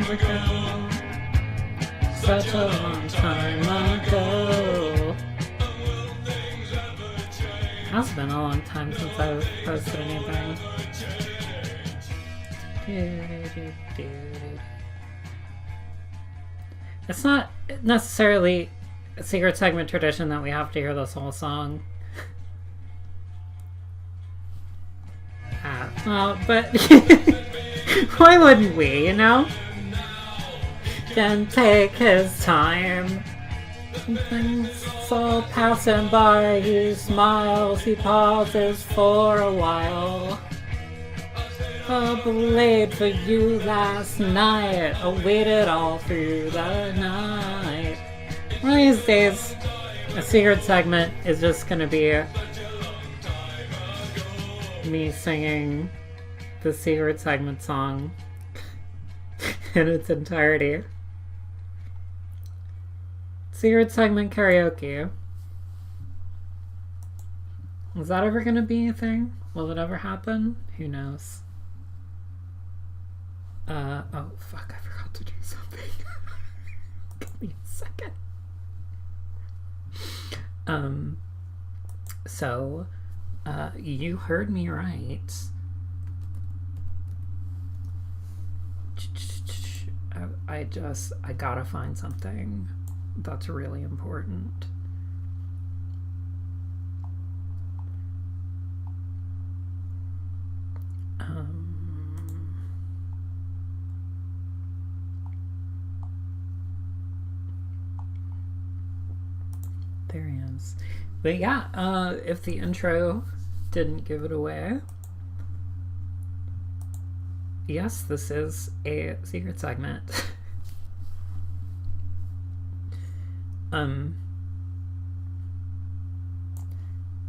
years ago. Such a long time ago. It has been a long time since I've posted anything. It's not necessarily a secret segment tradition that we have to hear this whole song. But why wouldn't we, you know? Can take his time. Things all passing by, he smiles, he pauses for a while. A blade for you last night, I waited all through the night. One of these days, a secret segment is just gonna be me singing the secret segment song in its entirety. Secret segment karaoke. Is that ever gonna be a thing? Will it ever happen? Who knows? Oh fuck, I forgot to do something. Give me a second. You heard me right. I gotta find something that's really important. There he is. But yeah, if the intro didn't give it away, yes, this is a secret segment.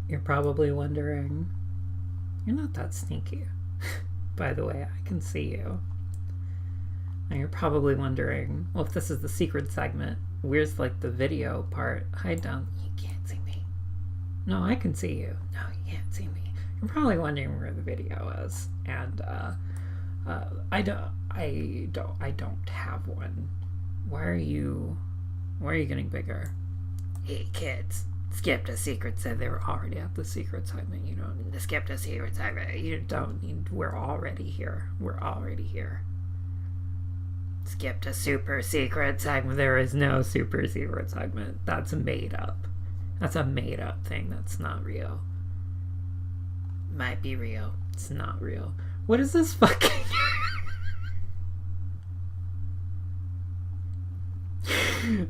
You're probably wondering, you're not that sneaky. By the way, I can see you. And you're probably wondering, well, if this is the secret segment, where's like the video part? Hide down. You can't see me. No, I can see you. No, you can't see me. You're probably wondering where the video is, and I don't have one. Why are you getting bigger? Hey kids, skip the secret segment. They were already at the secret segment. You don't need to skip the secret segment. You don't need. We're already here. We're already here. Skip to super secret segment. There is no super secret segment. That's made up. That's a made up thing. That's not real. Might be real. It's not real. What is this fucking...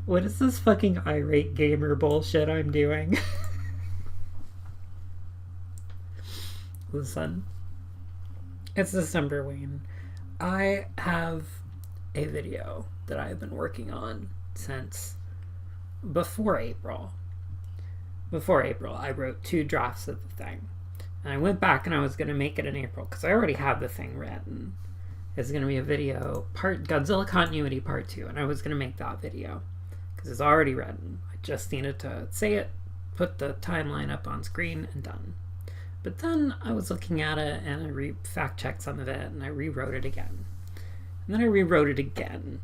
What is this fucking irate gamer bullshit I'm doing? Listen. It's Decemberween. I have a video that I've been working on since before April. Before April, I wrote 2 drafts of the thing. And I went back and I was going to make it in April because I already have the thing written. It's going to be a video, Godzilla Continuity Part 2, and I was going to make that video because it's already written. I just needed to say it, put the timeline up on screen, and done. But then I was looking at it and I fact-checked some of it and I rewrote it again. And then I rewrote it again.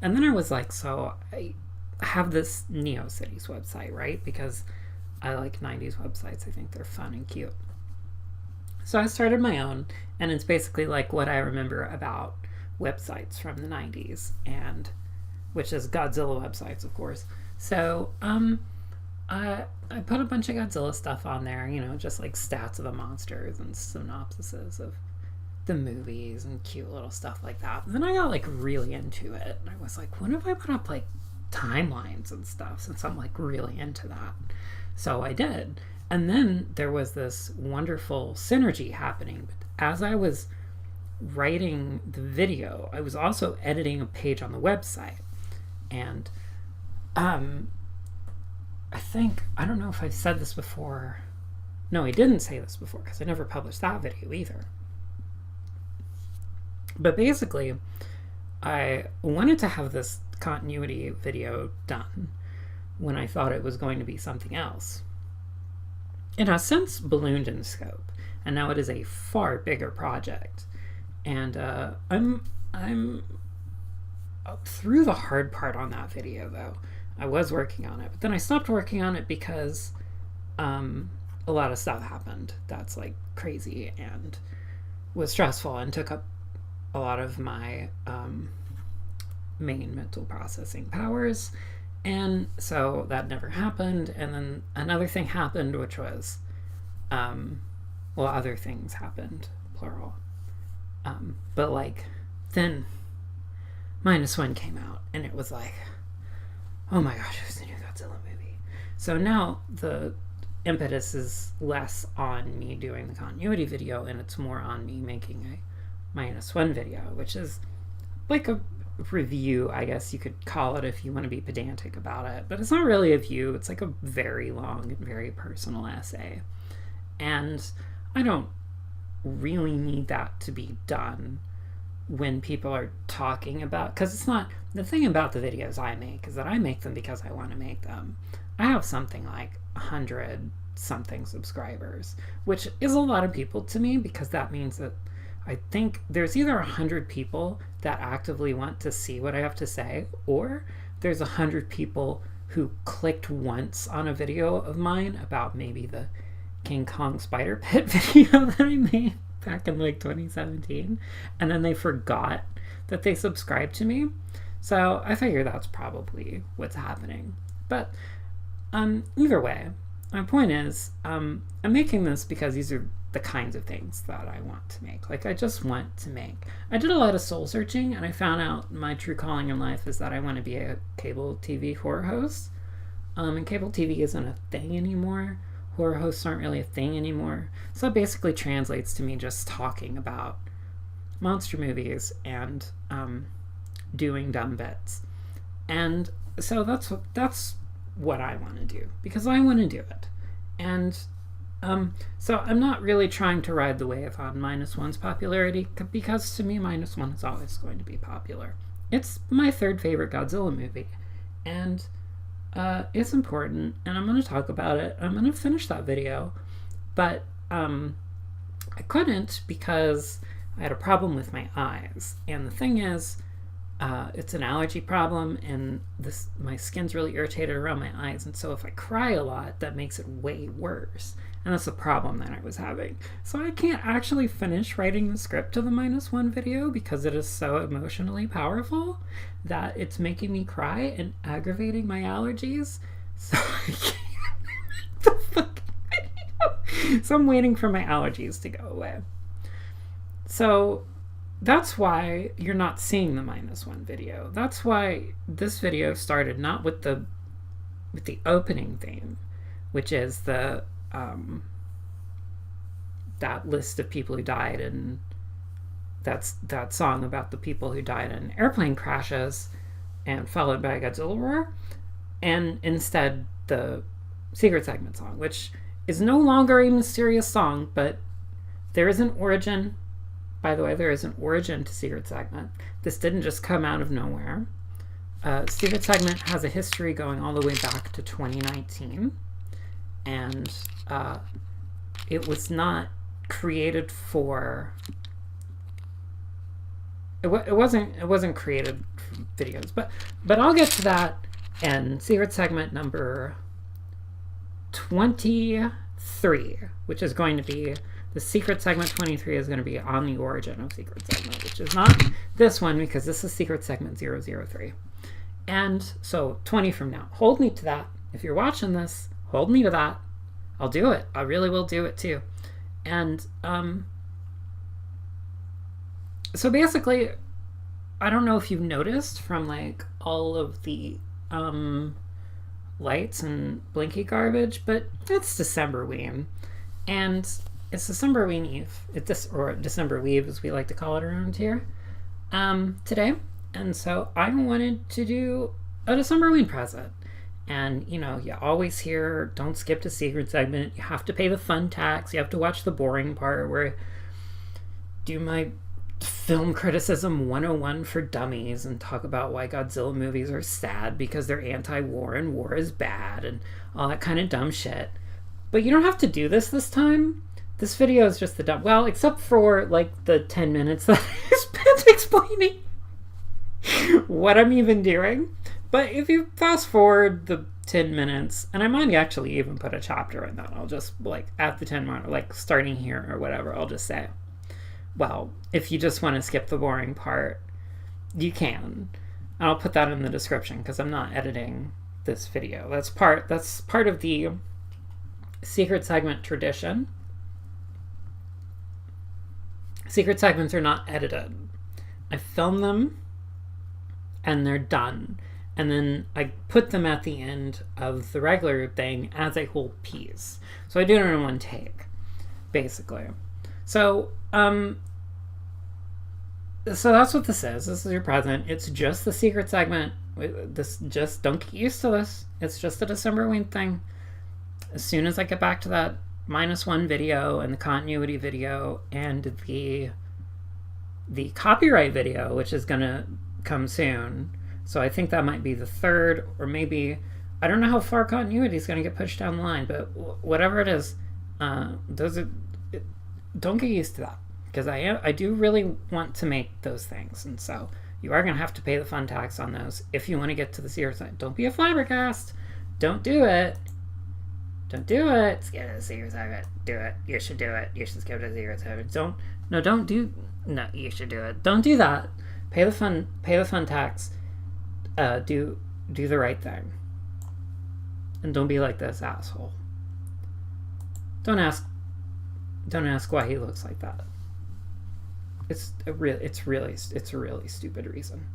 And then I was like, so I have this NeoCities website, right? Because I like 90s websites. I think they're fun and cute. So I started my own, and it's basically like what I remember about websites from the 90s, and which is Godzilla websites, of course. So I put a bunch of Godzilla stuff on there, you know, just like stats of the monsters and synopsises of the movies and cute little stuff like that. And then I got like really into it, and I was like, what if I put up like timelines and stuff, since I'm like really into that? So I did. And then there was this wonderful synergy happening. But as I was writing the video, I was also editing a page on the website. And I don't know if I've said this before. No, I didn't say this before because I never published that video either. But basically, I wanted to have this continuity video done when I thought it was going to be something else. It has since ballooned in scope, and now it is a far bigger project. And I'm through the hard part on that video, though. I was working on it, but then I stopped working on it because a lot of stuff happened that's like crazy and was stressful and took up a lot of my main mental processing powers. And so that never happened. And then another thing happened, which was, other things happened, plural. But like, then -1 came out, and it was like, oh my gosh, it was the new Godzilla movie. So now the impetus is less on me doing the continuity video, and it's more on me making a -1 video, which is like a review, I guess you could call it if you want to be pedantic about it. But it's not really a view. It's like a very long and very personal essay. And I don't really need that to be done when people are talking about, because it's not, the thing about the videos I make is that I make them because I want to make them. I have something like 100 something subscribers, which is a lot of people to me, because that means that I think there's either 100 people that actively want to see what I have to say, or there's 100 people who clicked once on a video of mine about maybe the King Kong spider pit video that I made back in like 2017, and then they forgot that they subscribed to me. So I figure that's probably what's happening. But either way, my point is, I'm making this because these are the kinds of things that I want to make. Like, I just want to make. I did a lot of soul searching, and I found out my true calling in life is that I want to be a cable TV horror host. And cable TV isn't a thing anymore. Horror hosts aren't really a thing anymore. So it basically translates to me just talking about monster movies and doing dumb bits. And so that's what I want to do, because I want to do it. And so I'm not really trying to ride the wave on -1's popularity, because to me -1 is always going to be popular. It's my third favorite Godzilla movie, and it's important, and I'm going to talk about it. I'm going to finish that video, but I couldn't because I had a problem with my eyes. And the thing is, it's an allergy problem, and my skin's really irritated around my eyes, and so if I cry a lot, that makes it way worse. And that's the problem that I was having. So I can't actually finish writing the script to the -1 video because it is so emotionally powerful that it's making me cry and aggravating my allergies. So I can't make the fucking video. So I'm waiting for my allergies to go away. So that's why you're not seeing the -1 video. That's why this video started not with the opening theme, which is the that list of people who died, and that song about the people who died in airplane crashes, and followed by a Godzilla roar, and instead the secret segment song, which is no longer a mysterious song, but there is an origin. By the way, there is an origin to secret segment. This didn't just come out of nowhere. Secret segment has a history going all the way back to 2019. And it was not created for. It wasn't created for videos, but I'll get to that. And secret segment number 23, which is going to be the secret segment 23, is going to be on the origin of secret segment, which is not this one, because this is secret segment 003. And so 20 from now, hold me to that. If you're watching this, hold me to that. I'll do it. I really will do it too. And so basically, I don't know if you've noticed from like all of the lights and blinky garbage, but it's Decemberween, and it's Decemberween Eve. Or Decemberween, as we like to call it around here, today. And so I wanted to do a Decemberween present. And, you know, you always hear, don't skip to secret segment. You have to pay the fun tax. You have to watch the boring part where I do my film criticism 101 for dummies and talk about why Godzilla movies are sad because they're anti-war and war is bad and all that kind of dumb shit. But you don't have to do this time. This video is just the dumb... Well, except for, like, the 10 minutes that I spent explaining what I'm even doing. But if you fast forward the 10 minutes, and I might actually even put a chapter in that, I'll just like at the 10 mark, like starting here or whatever, I'll just say, well, if you just want to skip the boring part, you can. And I'll put that in the description because I'm not editing this video. That's part of the secret segment tradition. Secret segments are not edited. I film them and they're done. And then I put them at the end of the regular thing as a whole piece. So I do it in one take, basically. So that's what this is. This is your present. It's just the secret segment. Just don't get used to this. It's just a Decemberween thing. As soon as I get back to that -1 video and the continuity video and the copyright video, which is gonna come soon. So I think that might be the 3rd, or maybe, I don't know how far continuity is going to get pushed down the line, but whatever it is, don't get used to that, because I do really want to make those things, and so you are going to have to pay the fun tax on those if you want to get to the secret side. Don't be a flabbergast. Don't do it. Don't do it. Skip to the secret side. Do it. You should do it. You should skip to the secret side. No, you should do it. Don't do that. Pay the fun tax. Do the right thing, and don't be like this asshole. Don't ask why he looks like that. It's a really stupid reason.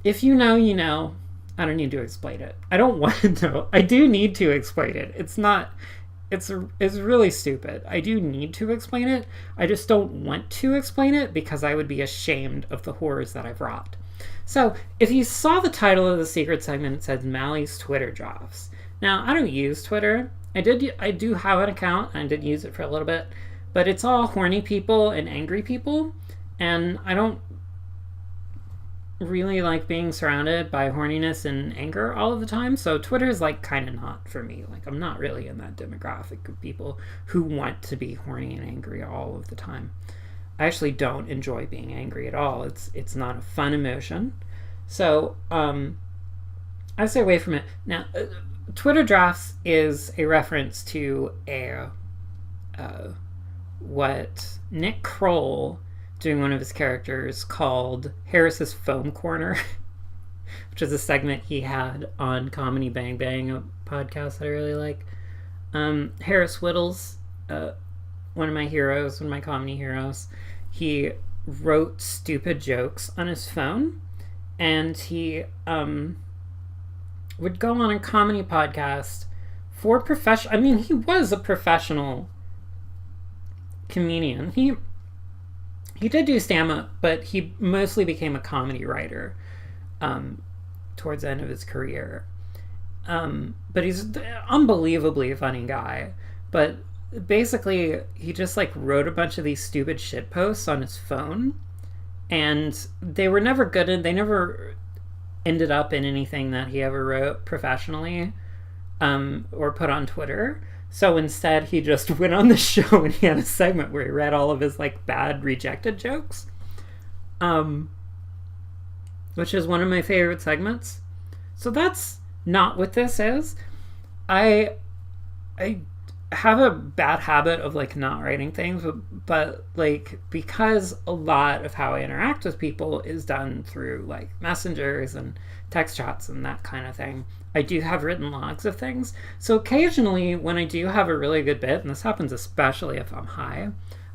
If you know, you know. I don't need to explain it. I don't want to know. I do need to explain it. It's really stupid. I do need to explain it. I just don't want to explain it because I would be ashamed of the horrors that I've wrought. So, if you saw the title of the secret segment, it says Mally's Twitter drafts. Now, I don't use Twitter. I do have an account, and I did use it for a little bit, but it's all horny people and angry people, and I don't really like being surrounded by horniness and anger all of the time, so Twitter is like kind of not for me. Like, I'm not really in that demographic of people who want to be horny and angry all of the time. I actually don't enjoy being angry at all. It's not a fun emotion. So I stay away from it. Now, Twitter drafts is a reference to what Nick Kroll, doing one of his characters, called Harris's Foam Corner, which is a segment he had on Comedy Bang Bang, a podcast that I really like. Harris Whittles, one of my heroes, one of my comedy heroes, he wrote stupid jokes on his phone, and he would go on a comedy podcast for he was a professional comedian. He did do stand-up, but he mostly became a comedy writer towards the end of his career. But he's an unbelievably funny guy. But basically, he just like wrote a bunch of these stupid shit posts on his phone, and they were never good, and they never ended up in anything that he ever wrote professionally or put on Twitter. So instead, he just went on the show and he had a segment where he read all of his like bad rejected jokes, which is one of my favorite segments. So that's not what this is. I have a bad habit of like not writing things, but like, because a lot of how I interact with people is done through like messengers and text chats and that kind of thing, I do have written logs of things. So occasionally when I do have a really good bit, and this happens especially if I'm high,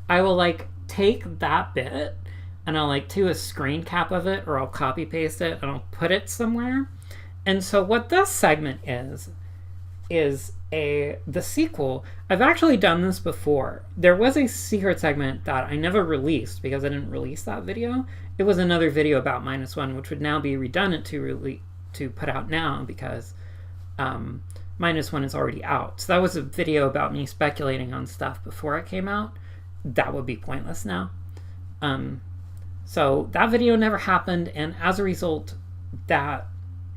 I will like take that bit and I'll like do a screen cap of it, or I'll copy paste it and I'll put it somewhere. And so what this segment is the sequel. I've actually done this before. There was a secret segment that I never released because I didn't release that video. It was another video about -1, which would now be redundant to put out now because -1 is already out. So that was a video about me speculating on stuff before it came out. That would be pointless now. So that video never happened, and as a result, that,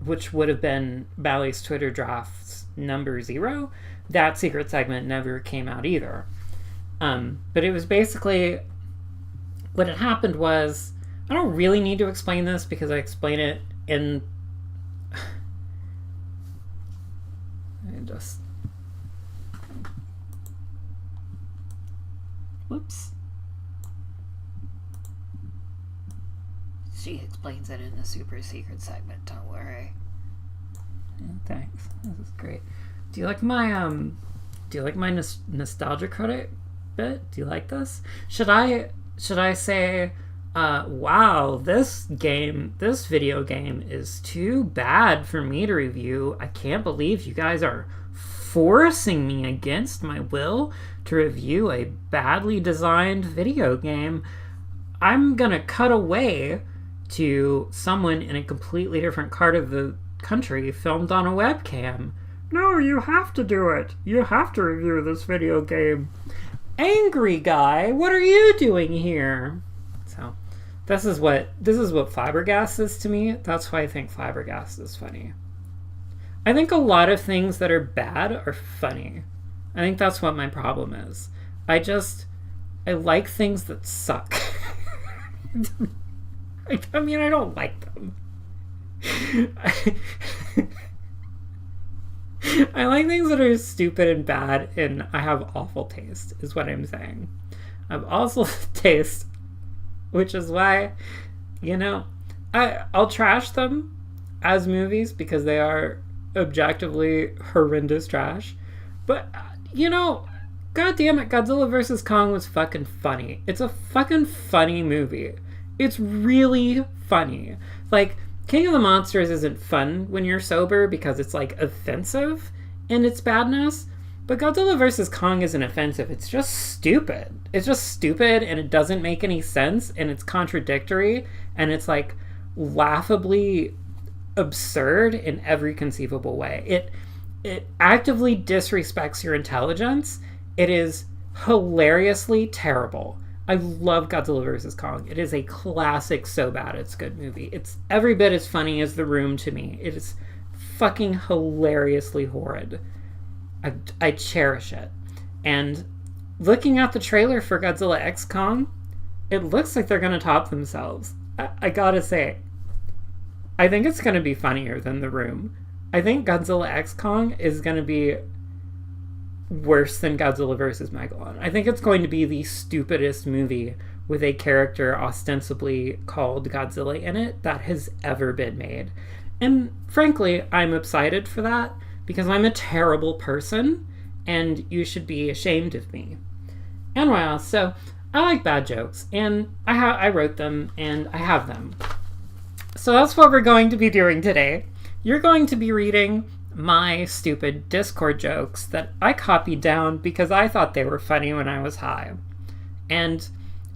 which would have been Bally's Twitter drafts number 0, that secret segment never came out either. But it was basically, what had happened was I don't really need to explain this because I explain it in... Whoops. She explains it in the super secret segment, don't worry. Yeah, thanks. This is great. Do you like my nostalgia credit bit? Do you like this? Should I say, wow, this video game is too bad for me to review. I can't believe you guys are forcing me against my will to review a badly designed video game. I'm gonna cut away to someone in a completely different part of the country filmed on a webcam. No, you have to do it. You have to review this video game. Angry guy, what are you doing here? So, this is what Fibergast is to me. That's why I think Fibergast is funny. I think a lot of things that are bad are funny. I think that's what my problem is. I like things that suck. I mean, I don't like them. I like things that are stupid and bad, and I have awful taste, is what I'm saying. I have awful taste, which is why, I'll trash them as movies because they are objectively horrendous trash. But, God damn it, Godzilla vs. Kong was fucking funny. It's a fucking funny movie. It's really funny. Like, King of the Monsters isn't fun when you're sober because it's, like, offensive in its badness. But Godzilla vs. Kong isn't offensive. It's just stupid. It's just stupid, and it doesn't make any sense, and it's contradictory, and it's, like, laughably absurd in every conceivable way. It actively disrespects your intelligence. It is hilariously terrible. I love Godzilla vs. Kong. It is a classic so bad it's good movie. It's every bit as funny as The Room to me. It is fucking hilariously horrid. I cherish it. And looking at the trailer for Godzilla X Kong, it looks like they're going to top themselves. I gotta say, I think it's going to be funnier than The Room. I think Godzilla X Kong is going to be worse than Godzilla vs. Megalon. I think it's going to be the stupidest movie with a character ostensibly called Godzilla in it that has ever been made. And frankly, I'm excited for that because I'm a terrible person and you should be ashamed of me. Anyway, so I like bad jokes and I wrote them and I have them. So that's what we're going to be doing today. You're going to be reading my stupid Discord jokes that I copied down because I thought they were funny when I was high. And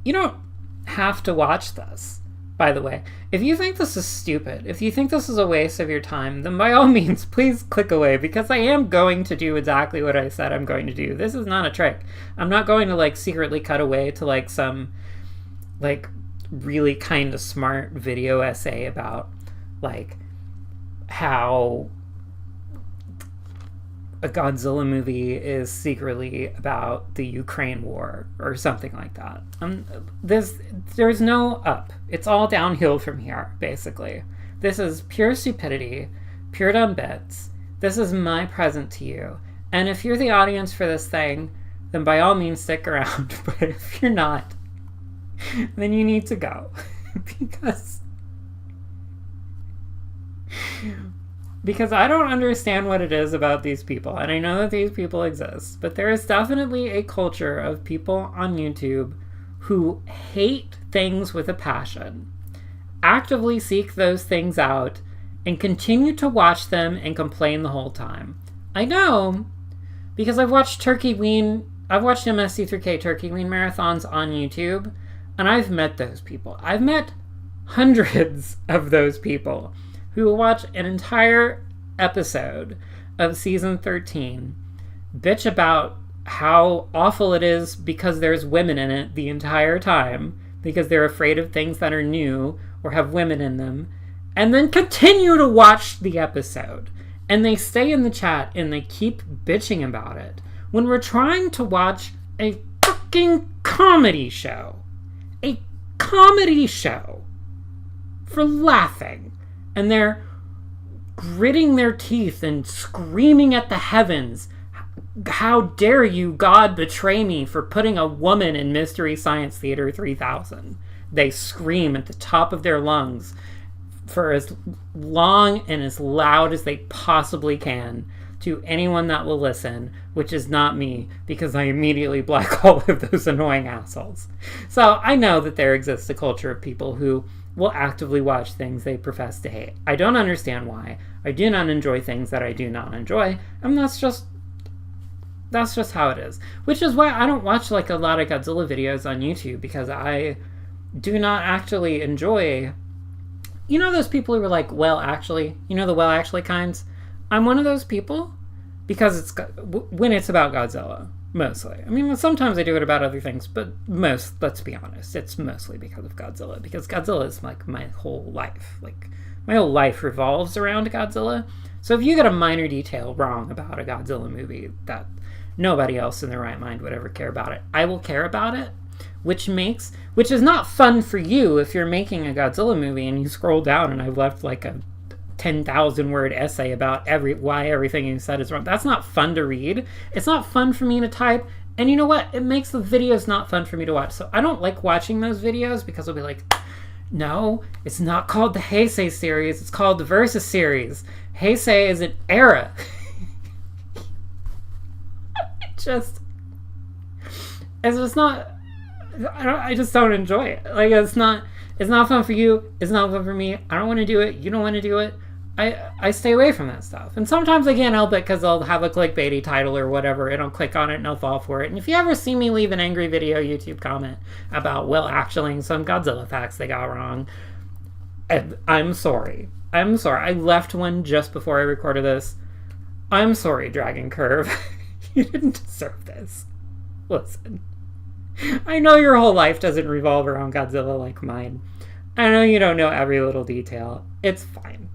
you don't have to watch this, by the way. If you think this is stupid, if you think this is a waste of your time, then by all means, please click away because I am going to do exactly what I said I'm going to do. This is not a trick. I'm not going to secretly cut away to some really kind of smart video essay about how a Godzilla movie is secretly about the Ukraine war or something like that. There's no up. It's all downhill from here, basically. This is pure stupidity, pure dumb bits. This is my present to you. And if you're the audience for this thing, then by all means stick around. But if you're not, then you need to go. Because I don't understand what it is about these people, and I know that these people exist, but there is definitely a culture of people on YouTube who hate things with a passion, actively seek those things out, and continue to watch them and complain the whole time. I know, because I've watched MST3K Turkey Ween marathons on YouTube, and I've met those people. I've met hundreds of those people who will watch an entire episode of season 13 bitch about how awful it is because there's women in it the entire time because they're afraid of things that are new or have women in them, and then continue to watch the episode. And they stay in the chat and they keep bitching about it when we're trying to watch a fucking comedy show. A comedy show. for laughing. And they're gritting their teeth and screaming at the heavens. How dare you, God, betray me for putting a woman in Mystery Science Theater 3000. They scream at the top of their lungs for as long and as loud as they possibly can to anyone that will listen, which is not me, because I immediately block all of those annoying assholes. So I know that there exists a culture of people who will actively watch things they profess to hate. I don't understand why. I do not enjoy things that I do not enjoy, and that's just how it is. Which is why I don't watch like a lot of Godzilla videos on YouTube, because I do not actually enjoy... You know those people who are like, well, actually? You know the well, actually kinds? I'm one of those people, because it's when it's about Godzilla, mostly. I mean, sometimes I do it about other things, but let's be honest, it's mostly because of Godzilla, because Godzilla is like my whole life. Like, my whole life revolves around Godzilla. So if you get a minor detail wrong about a Godzilla movie that nobody else in their right mind would ever care about it, I will care about it, which is not fun for you if you're making a Godzilla movie and you scroll down and I've left like a 10,000 word essay about why everything you said is wrong. That's not fun to read. It's not fun for me to type. And you know what? It makes the videos not fun for me to watch. So I don't like watching those videos, because I'll be like, no, it's not called the Heisei series. It's called the Versus series. Heisei is an era. It's just not... I just don't enjoy it. Like, it's not fun for you. It's not fun for me. I don't want to do it. You don't want to do it. I stay away from that stuff. And sometimes I can't help it, because they'll have a clickbaity title or whatever, and I'll click on it and I'll fall for it. And if you ever see me leave an angry video YouTube comment about, well, actually, some Godzilla facts they got wrong, I'm sorry. I left one just before I recorded this. I'm sorry, Dragon Curve. You didn't deserve this. Listen. I know your whole life doesn't revolve around Godzilla like mine. I know you don't know every little detail. It's fine.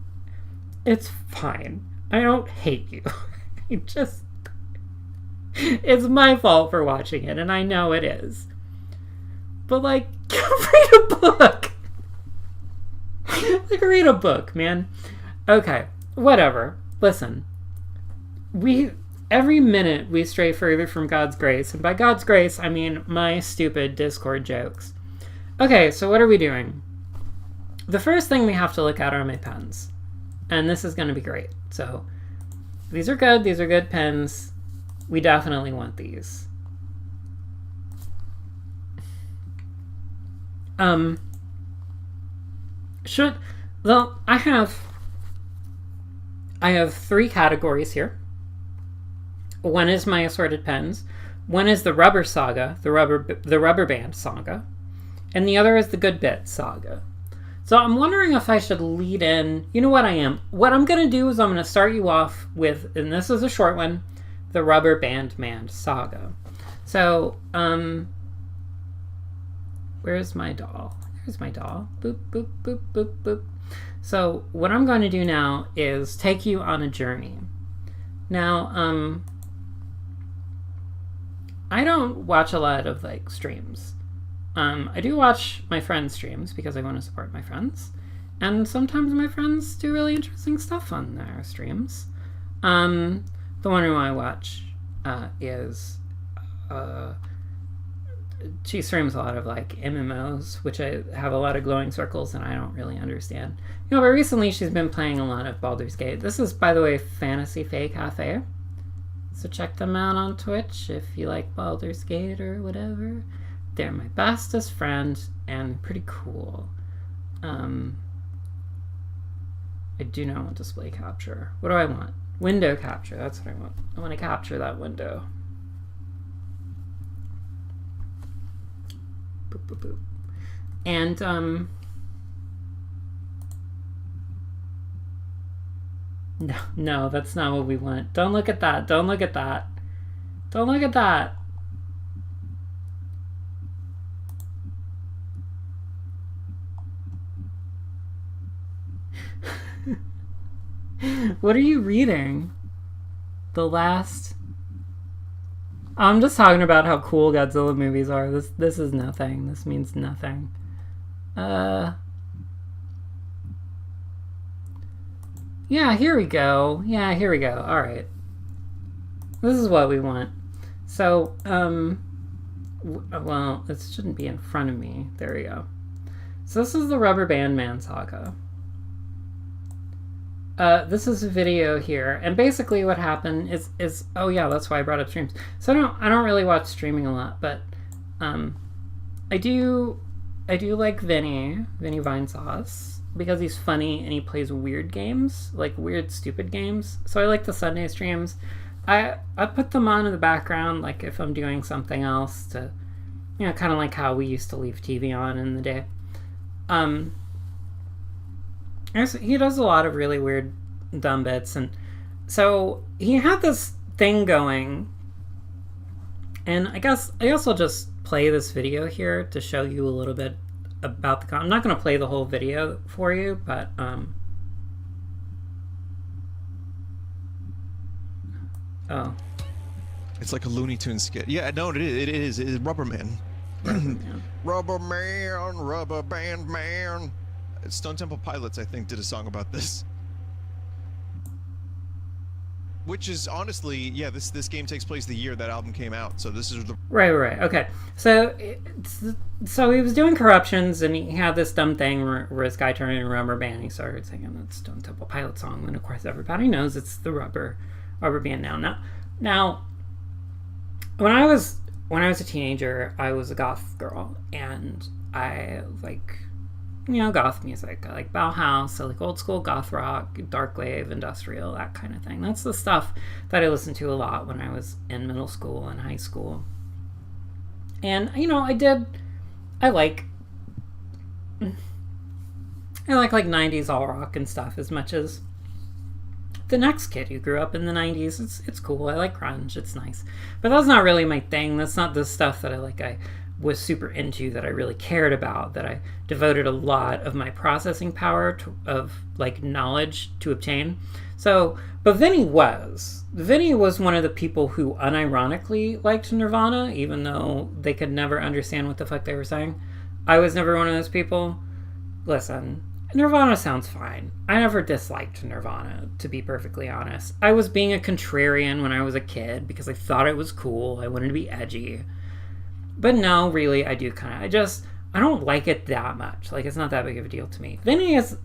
It's fine. I don't hate you. It's my fault for watching it, and I know it is. But, like, read a book. Like, read a book, man. Okay, whatever. Listen. Every minute we stray further from God's grace, and by God's grace, I mean my stupid Discord jokes. Okay, so what are we doing? The first thing we have to look at are my pens. And this is going to be great. So, these are good pens. We definitely want these. I have 3 categories here. One is my assorted pens. One is the rubber saga, the rubber band saga. And the other is the good bit saga. So I'm wondering if I should lead in... You know what I am? What I'm going to do is I'm going to start you off with, and this is a short one, the rubber band man saga. So, where's my doll? Here's my doll. Boop, boop, boop, boop, boop. So what I'm going to do now is take you on a journey. Now, I don't watch a lot of, like, streams. I do watch my friends' streams because I want to support my friends. And sometimes my friends do really interesting stuff on their streams. The one who I watch is... she streams a lot of, like, MMOs, which I have a lot of glowing circles and I don't really understand. You know, but recently she's been playing a lot of Baldur's Gate. This is, by the way, Fantasy Fae Cafe. So check them out on Twitch if you like Baldur's Gate or whatever. They're my bestest friend and pretty cool. I do not want display capture. What do I want? Window capture. That's what I want. I want to capture that window. Boop, boop, boop. And, no, that's not what we want. Don't look at that. Don't look at that. Don't look at that. What are you reading? The last... I'm just talking about how cool Godzilla movies are. This is nothing. This means nothing. Yeah, here we go. Yeah, here we go. All right. This is what we want. So, well, it shouldn't be in front of me. There we go. So this is the Rubber Band Man saga. This is a video here, and basically what happened is oh yeah, that's why I brought up streams. So I don't really watch streaming a lot, but I do like Vinny Vinesauce because he's funny and he plays weird games, like weird stupid games. So I like the Sunday streams. I put them on in the background, like if I'm doing something else to, kind of like how we used to leave TV on in the day. He does a lot of really weird, dumb bits, and so he had this thing going. And I guess I'll just play this video here to show you a little bit about the. I'm not going to play the whole video for you, but oh, it's like a Looney Tunes skit. Yeah, no, it is. It is Rubber Man. Rubber Man, Rubber Band Man. Stone Temple Pilots, I think, did a song about this. Which is honestly, yeah, this game takes place the year that album came out, so this is the right. Okay, so he was doing corruptions, and he had this dumb thing where this guy turned into a rubber band. He started singing that Stone Temple Pilot song, and of course everybody knows it's the rubber band now. When I was a teenager, I was a goth girl, and I like, goth music. I like Bauhaus, I like old school goth rock, dark wave, industrial, that kind of thing. That's the stuff that I listened to a lot when I was in middle school and high school. And, I like 90s all rock and stuff as much as the next kid who grew up in the 90s. It's cool. I like grunge. It's nice. But that's not really my thing. That's not the stuff that I was super into, that I really cared about, that I devoted a lot of my processing power of knowledge to obtain. So, but Vinny was one of the people who unironically liked Nirvana, even though they could never understand what the fuck they were saying. I was never one of those people. Listen, Nirvana sounds fine. I never disliked Nirvana, to be perfectly honest. I was being a contrarian when I was a kid because I thought it was cool. I wanted to be edgy. But no, really, I do I don't like it that much. Like, it's not that big of a deal to me. Vinny is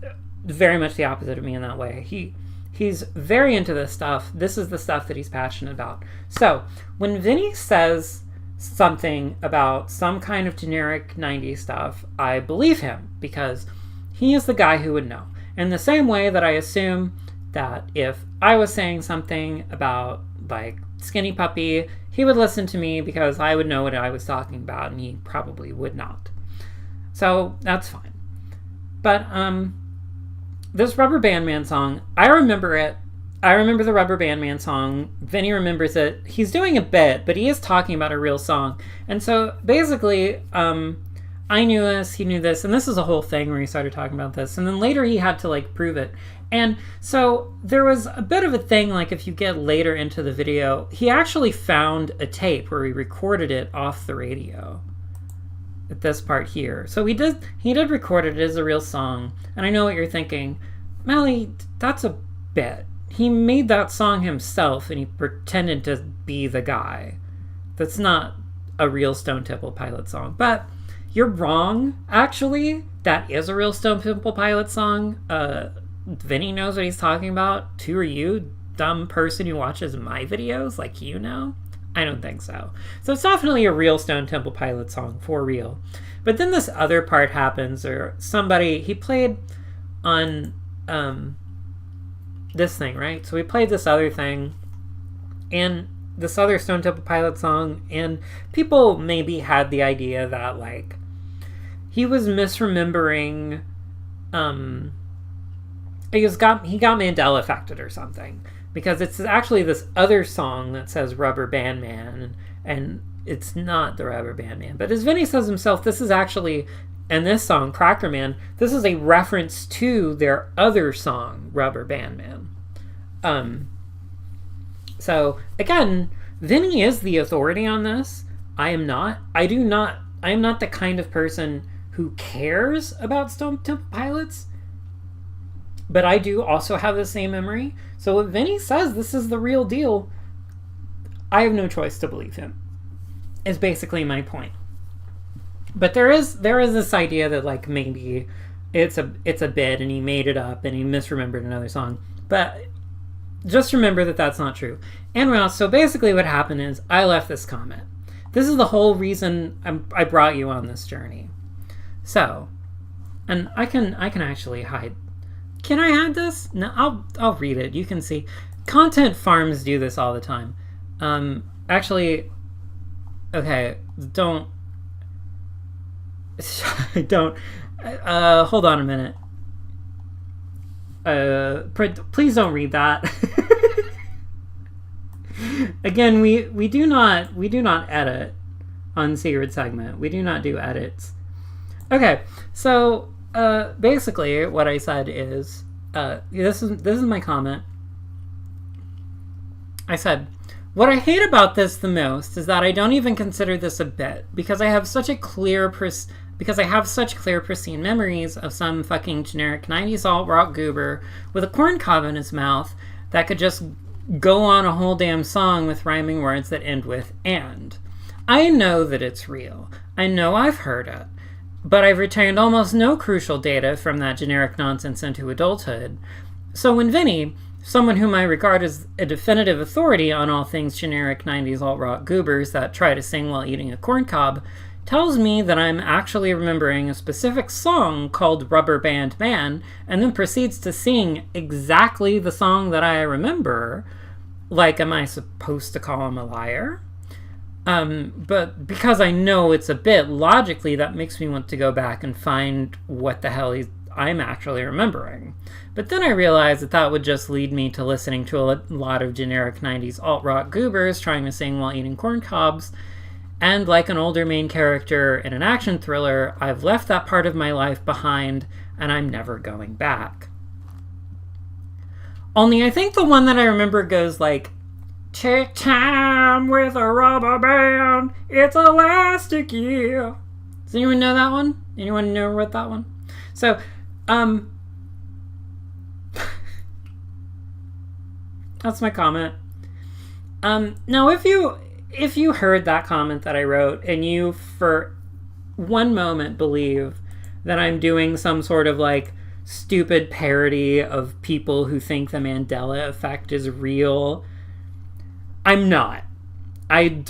very much the opposite of me in that way. He's very into this stuff. This is the stuff that he's passionate about. So, when Vinny says something about some kind of generic 90s stuff, I believe him, because he is the guy who would know. In the same way that I assume that if I was saying something about, like, Skinny Puppy, he would listen to me because I would know what I was talking about, and he probably would not. So that's fine. But this Rubber Band Man song, I remember it. I remember the Rubber Band Man song. Vinny remembers it. He's doing a bit, but he is talking about a real song. And so basically, I knew this, he knew this, and this is a whole thing where he started talking about this. And then later he had to prove it. And so there was a bit of a thing, if you get later into the video, he actually found a tape where he recorded it off the radio at this part here. So he did record it as a real song. And I know what you're thinking, Melly, that's a bit. He made that song himself and he pretended to be the guy. That's not a real Stone Temple Pilot song. But you're wrong, actually. That is a real Stone Temple Pilot song. Vinny knows what he's talking about. Who are you, dumb person who watches my videos? I don't think so. So it's definitely a real Stone Temple Pilot song, for real. But then this other part happens, or he played on this thing, right? So we played this other thing, and this other Stone Temple Pilot song, and people maybe had the idea that, he was misremembering, he got Mandela affected or something, because it's actually this other song that says Rubber Band Man, and it's not the Rubber Band Man. But as Vinny says himself, this is actually, and this song, Cracker Man, this is a reference to their other song, Rubber Band Man. So again, Vinny is the authority on this. I am not. I am not the kind of person who cares about Stone Temple Pilots. But I do also have the same memory. So if Vinny says this is the real deal, I have no choice to believe him. Is basically my point. But there is this idea that like maybe it's a bit and he made it up and he misremembered another song. But just remember that that's not true. Anyway, so basically what happened is I left this comment. This is the whole reason I brought you on this journey. So, and I can actually hide. Can I hide this? No, I'll read it. You can see. Content farms do this all the time. Actually, okay, don't. Hold on a minute. Please don't read that. Again, we do not edit on Secret Segment. We do not do edits. Okay, so basically what I said is this is my comment. I said, what I hate about this the most is that I don't even consider this a bit because I have such clear pristine memories of some fucking generic 90s alt rock goober with a corn cob in his mouth that could just go on a whole damn song with rhyming words that end with "and." I know that it's real. I know I've heard it. But I've retained almost no crucial data from that generic nonsense into adulthood. So when Vinny, someone whom I regard as a definitive authority on all things generic 90s alt-rock goobers that try to sing while eating a corn cob, tells me that I'm actually remembering a specific song called Rubber Band Man, and then proceeds to sing exactly the song that I remember, like, am I supposed to call him a liar? But because I know it's a bit, logically that makes me want to go back and find what the hell I'm actually remembering. But then I realized that would just lead me to listening to a lot of generic 90s alt-rock goobers trying to sing while eating corn cobs, and like an older main character in an action thriller, I've left that part of my life behind, and I'm never going back. Only I think the one that I remember goes like, "Take time with a rubber band, it's elastic, yeah." Does anyone know that one? Anyone know what that one? So, that's my comment. Now if you heard that comment that I wrote and you for one moment believe that I'm doing some sort of like stupid parody of people who think the Mandela effect is real, I'm not. I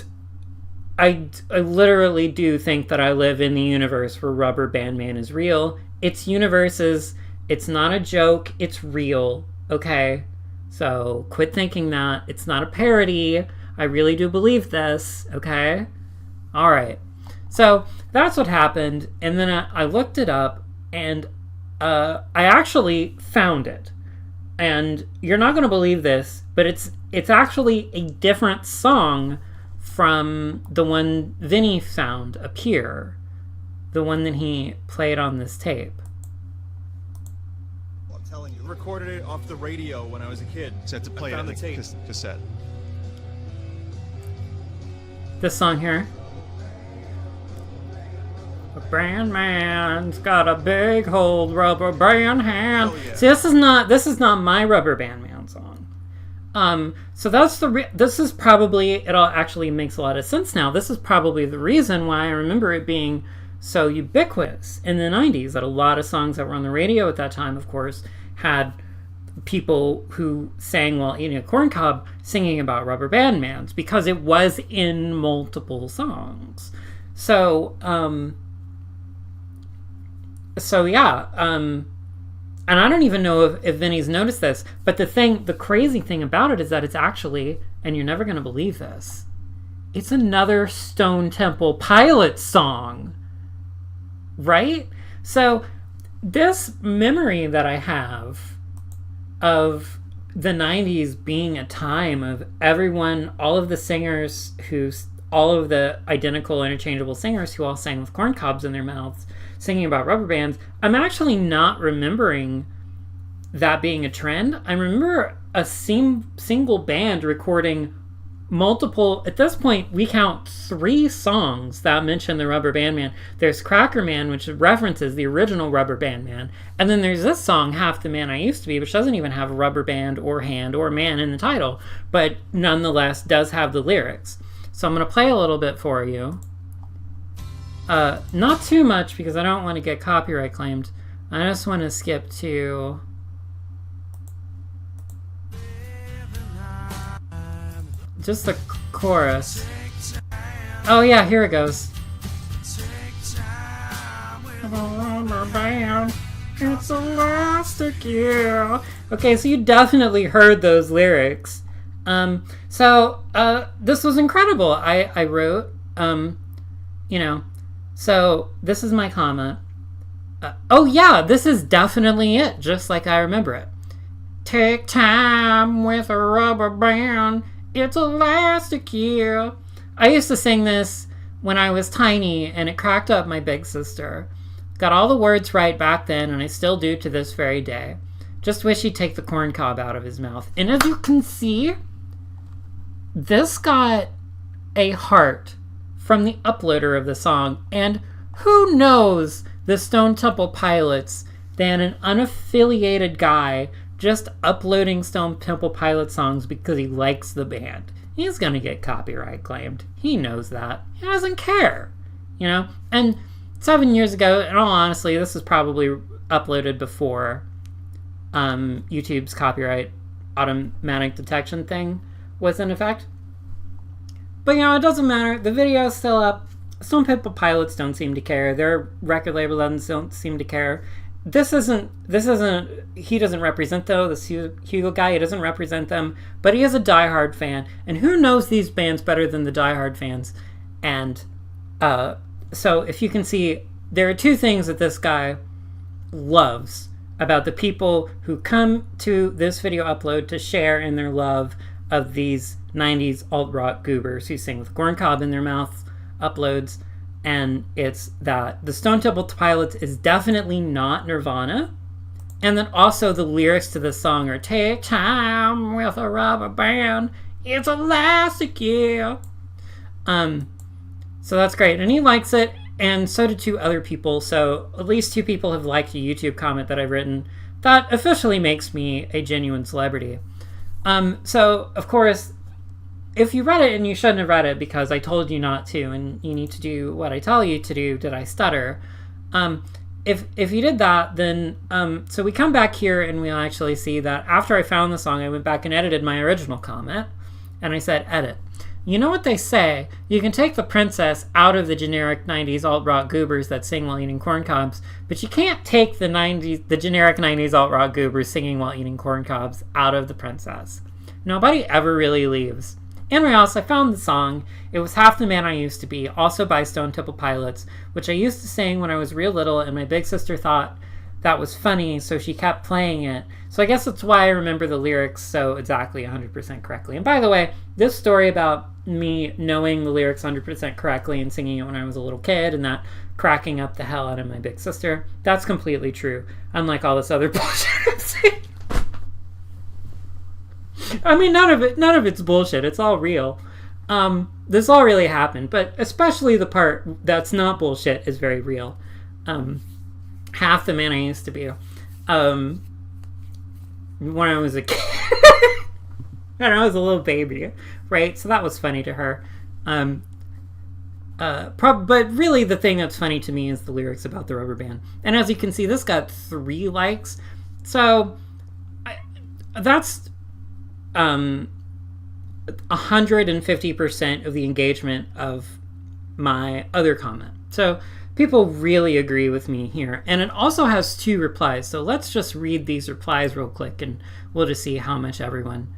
literally do think that I live in the universe where Rubber Band Man is real. It's universes. It's not a joke. It's real. Okay? So quit thinking that. It's not a parody. I really do believe this. Okay? All right. So that's what happened. And then I looked it up and I actually found it. And you're not going to believe this, but it's actually a different song from the one Vinny found up here. The one that he played on this tape. I'm telling you. Recorded it off the radio when I was a kid. So I had to play it on the tape. Cassette. This song here. A brand man's got a big old rubber band hand. Yeah. See, this is not my Rubber Band Man song. So that's this is probably, it all actually makes a lot of sense now. This is probably the reason why I remember it being so ubiquitous in the 90s, that a lot of songs that were on the radio at that time, of course, had people who sang while eating a corn cob singing about Rubber Band Mans, because it was in multiple songs. So yeah, and I don't even know if Vinny's noticed this, but the crazy thing about it is that it's actually, and you're never going to believe this, it's another Stone Temple Pilots song, right? So this memory that I have of the 90s being a time of everyone, all of the singers all of the identical interchangeable singers who all sang with corn cobs in their mouths, singing about rubber bands, I'm actually not remembering that being a trend. I remember a single band recording multiple, at this point, we count 3 songs that mention the Rubber Band Man. There's Cracker Man, which references the original Rubber Band Man. And then there's this song, Half the Man I Used to Be, which doesn't even have a rubber band or hand or man in the title, but nonetheless does have the lyrics. So I'm going to play a little bit for you. Not too much because I don't want to get copyright claimed. I just want to skip to... just the chorus. Oh yeah, here it goes. It's elastic, yeah. Okay, so you definitely heard those lyrics. So this was incredible. I wrote, so this is my comment. Oh yeah, this is definitely it, just like I remember it. Take time with a rubber band. It's elastic, yeah. I used to sing this when I was tiny, and it cracked up my big sister. Got all the words right back then, and I still do to this very day. Just wish he'd take the corn cob out of his mouth. And as you can see, this got a heart from the uploader of the song. And who knows the Stone Temple Pilots than an unaffiliated guy just uploading Stone Temple Pilot songs because he likes the band. He's going to get copyright claimed. He knows that. He doesn't care. And 7 years ago, in all honesty, this is probably uploaded before YouTube's copyright automatic detection thing was in effect. But, it doesn't matter. The video is still up. Stone Temple Pilots don't seem to care. Their record label don't seem to care. This isn't, he doesn't represent, though, this Hugo guy, he doesn't represent them, but he is a diehard fan, and who knows these bands better than the diehard fans? And, so if you can see, there are 2 things that this guy loves about the people who come to this video upload to share in their love of these 90s alt-rock goobers who sing with corn cob in their mouths, uploads. And it's that the Stone Temple Pilots is definitely not Nirvana. And then also the lyrics to this song are take time with a rubber band. It's elastic, yeah. So that's great. And he likes it. And so did 2 other people. So at least 2 people have liked a YouTube comment that I've written. That officially makes me a genuine celebrity. So, of course, if you read it, and you shouldn't have read it because I told you not to, and you need to do what I tell you to do, did I stutter? If you did that, then, so we come back here and we'll actually see that after I found the song, I went back and edited my original comment, and I said, edit. You know what they say, you can take the princess out of the generic 90s alt-rock goobers that sing while eating corn cobs, but you can't take the generic 90s alt-rock goobers singing while eating corn cobs out of the princess. Nobody ever really leaves. Anyway, else, I found the song. It was Half the Man I Used to Be, also by Stone Temple Pilots, which I used to sing when I was real little, and my big sister thought that was funny, so she kept playing it. So I guess that's why I remember the lyrics so exactly 100% correctly. And by the way, this story about me knowing the lyrics 100% correctly and singing it when I was a little kid and that cracking up the hell out of my big sister, that's completely true, unlike all this other bullshit I'm saying. I mean, none of it's bullshit. It's all real. This all really happened, but especially the part that's not bullshit is very real. Half the Man I Used to Be. When I was a kid, and I was a little baby, right? So that was funny to her. But really the thing that's funny to me is the lyrics about the rubber band. And as you can see, this got 3 likes. So that's 150% of the engagement of my other comment. So people really agree with me here. And it also has 2 replies. So let's just read these replies real quick and we'll just see how much everyone...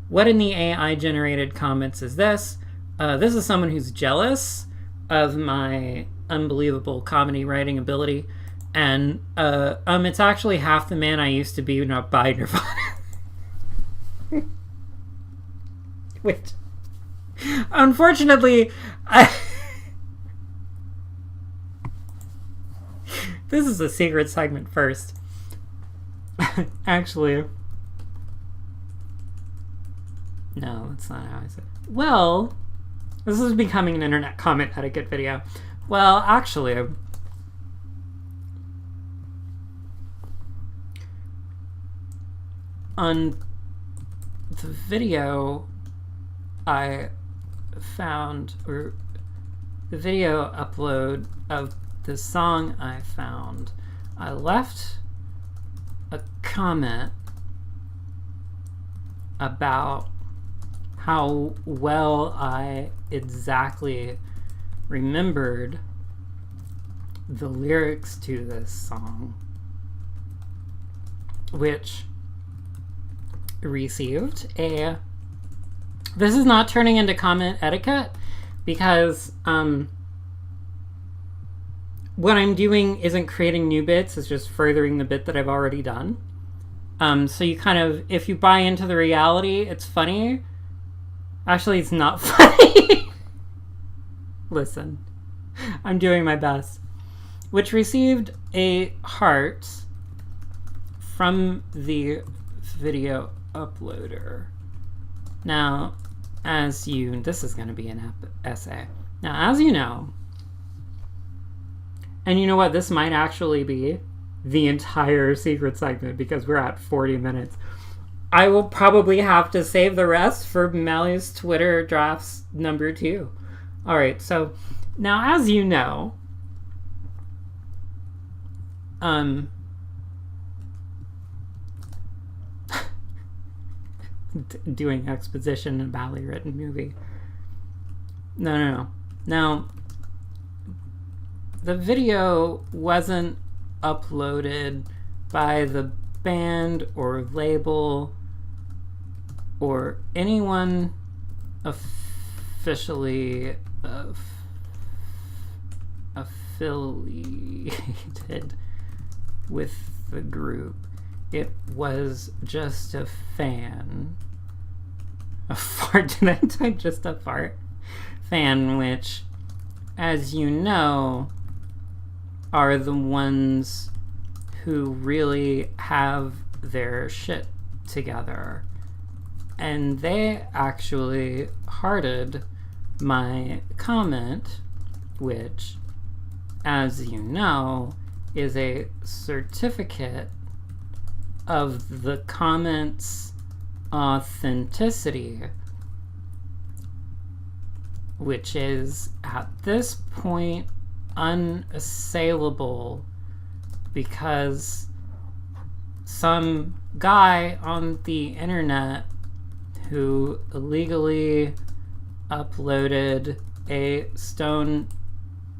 What in the AI generated comments is this? This is someone who's jealous of my unbelievable comedy writing ability. And it's actually Half the Man I Used to Be, not by Nirvana. Which, unfortunately, this is a secret segment first. Actually, No, that's not how I said it. Well, this is becoming an internet comment etiquette video. Well, actually, on the video I found, or the video upload of the song I found, I left a comment about how well I exactly remembered the lyrics to this song, which received a... This is not turning into comment etiquette, because what I'm doing isn't creating new bits, it's just furthering the bit that I've already done. So you kind of, if you buy into the reality, it's funny. Actually, it's not funny. Listen, I'm doing my best. Which received a heart from the video uploader. Now, this is going to be an essay. Now, as you know, and you know what, this might actually be the entire secret segment because we're at 40 minutes. I will probably have to save the rest for Mally's Twitter drafts number 2. All right, so now, as you know, doing exposition in a badly written movie. No. Now, the video wasn't uploaded by the band or label or anyone officially affiliated with the group. It was just a fan. A fart? Did I type just a fart? Fan, which, as you know, are the ones who really have their shit together. And they actually hearted my comment, which, as you know, is a certificate of the comment's authenticity, which is at this point unassailable because some guy on the internet who illegally uploaded a Stone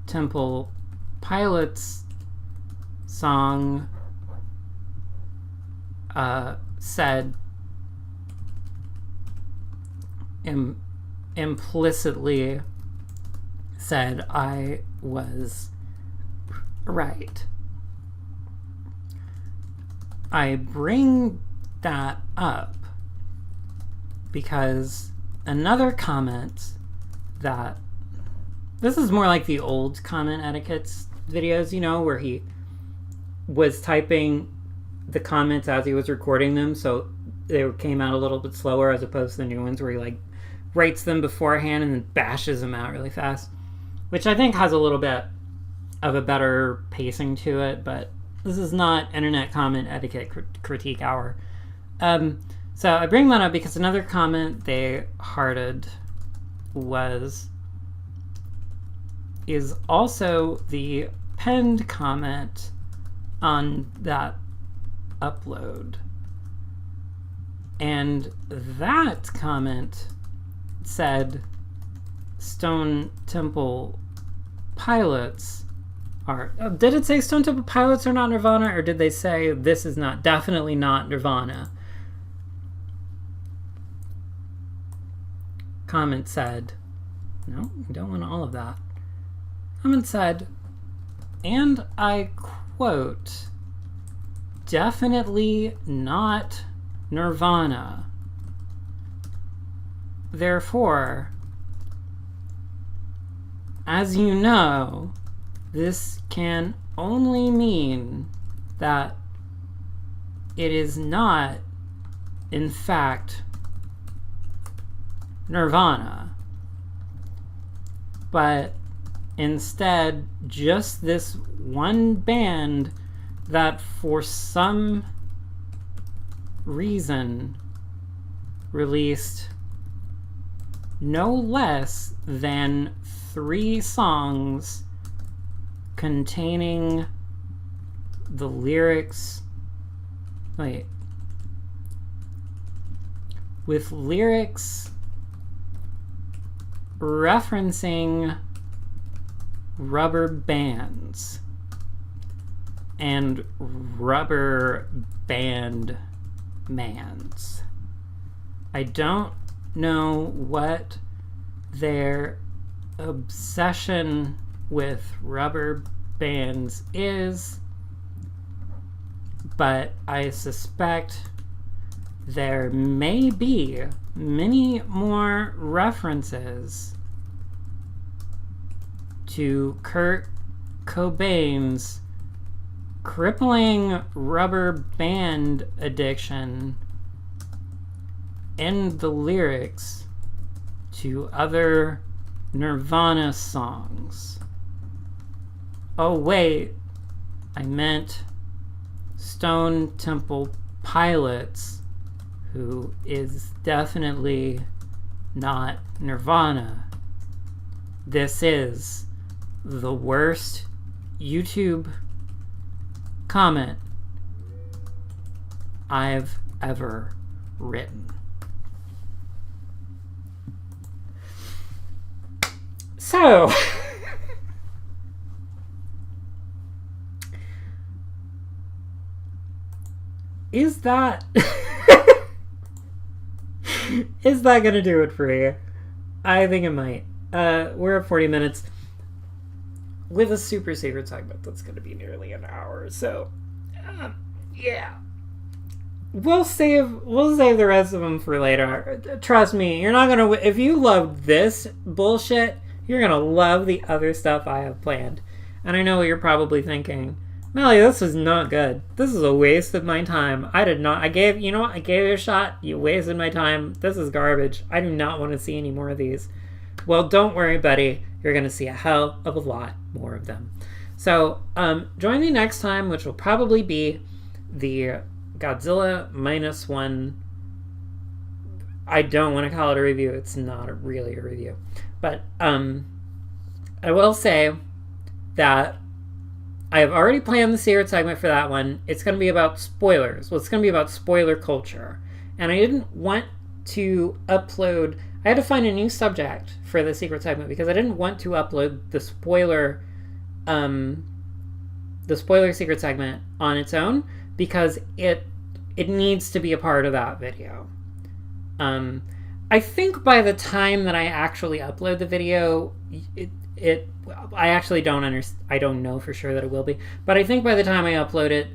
Temple Pilots song said implicitly said I was right. I bring that up because another comment that, this is more like the old comment etiquettes videos, you know, where he was typing the comments as he was recording them, so they came out a little bit slower as opposed to the new ones where he like writes them beforehand and then bashes them out really fast, which I think has a little bit of a better pacing to it, but this is not internet comment etiquette critique hour. So I bring that up because another comment they hearted is also the pinned comment on that upload. And that comment said Stone Temple Pilots are... did it say Stone Temple Pilots are not Nirvana, or did they say this is not, definitely not Nirvana? Comment said, no, you don't want all of that. Comment said, and I quote, definitely not Nirvana. Therefore, as you know, this can only mean that it is not, in fact, Nirvana, but instead just this one band that for some reason released no less than 3 songs containing the lyrics, with lyrics referencing rubber bands and rubber band mans. I don't know what their obsession with rubber bands is, but I suspect there may be many more references to Kurt Cobain's crippling rubber band addiction in the lyrics to other Nirvana songs. Oh wait, I meant Stone Temple Pilots, who is definitely not Nirvana. This is the worst YouTube comment I've ever written. So, is that gonna do it for you? I think it might. We're at 40 minutes with a super secret segment that's gonna be nearly an hour. So, yeah. We'll save the rest of them for later. Trust me, you're not gonna. If you love this bullshit, you're gonna love the other stuff I have planned. And I know what you're probably thinking. Melly, this is not good. This is a waste of my time. I gave you a shot. You wasted my time. This is garbage. I do not want to see any more of these. Well, don't worry, buddy. You're going to see a hell of a lot more of them. So, join me next time, which will probably be the Godzilla -1. I don't want to call it a review. It's not really a review. But, I will say that I have already planned the secret segment for that one. It's going to be about spoilers. Well, it's going to be about spoiler culture. And I didn't want to upload... I had to find a new subject for the secret segment because I didn't want to upload the spoiler secret segment on its own because it needs to be a part of that video. I think by the time that I actually upload the video, I actually I don't know for sure that it will be, but I think by the time I upload it,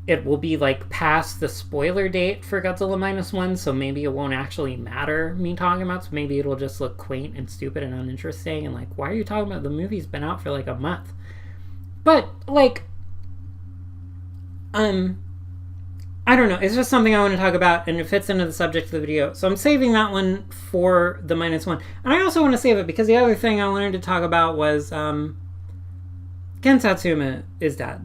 it will be like past the spoiler date for Godzilla -1, so maybe it won't actually matter me talking about, so maybe it'll just look quaint and stupid and uninteresting and like, why are you talking about the movie's been out for like a month? But like, I don't know, it's just something I want to talk about and it fits into the subject of the video, so I'm saving that one for the -1. And I also want to save it because the other thing I wanted to talk about was Ken Satsuma is dead.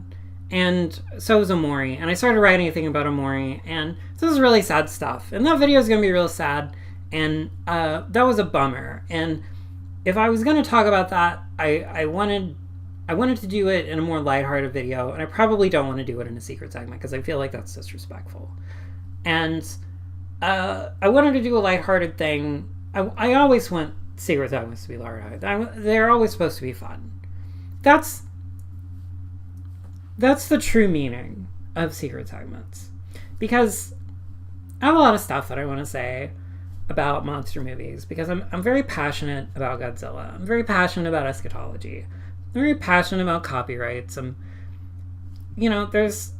And so is Omori. And I started writing a thing about Omori. And this is really sad stuff. And that video is going to be real sad. And that was a bummer. And if I was going to talk about that, I wanted to do it in a more lighthearted video. And I probably don't want to do it in a secret segment because I feel like that's disrespectful. And I wanted to do a lighthearted thing. I always want secret segments to be lighthearted. They're always supposed to be fun. That's the true meaning of secret segments. Because I have a lot of stuff that I want to say about monster movies. Because I'm very passionate about Godzilla. I'm very passionate about eschatology. I'm very passionate about copyrights. There's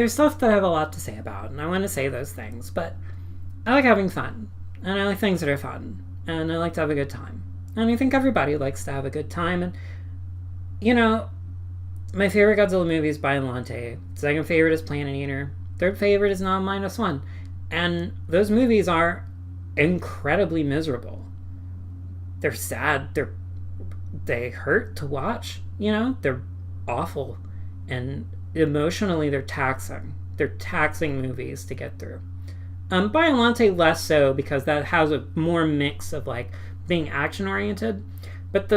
stuff that I have a lot to say about. And I want to say those things. But I like having fun. And I like things that are fun. And I like to have a good time. And I think everybody likes to have a good time. And, my favorite Godzilla movie is Biollante. Second favorite is Planet Eater. Third favorite is not -1. And those movies are incredibly miserable. They're sad. They hurt to watch. They're awful, and emotionally they're taxing. They're taxing movies to get through. Biollante less so, because that has a more mix of like being action oriented, but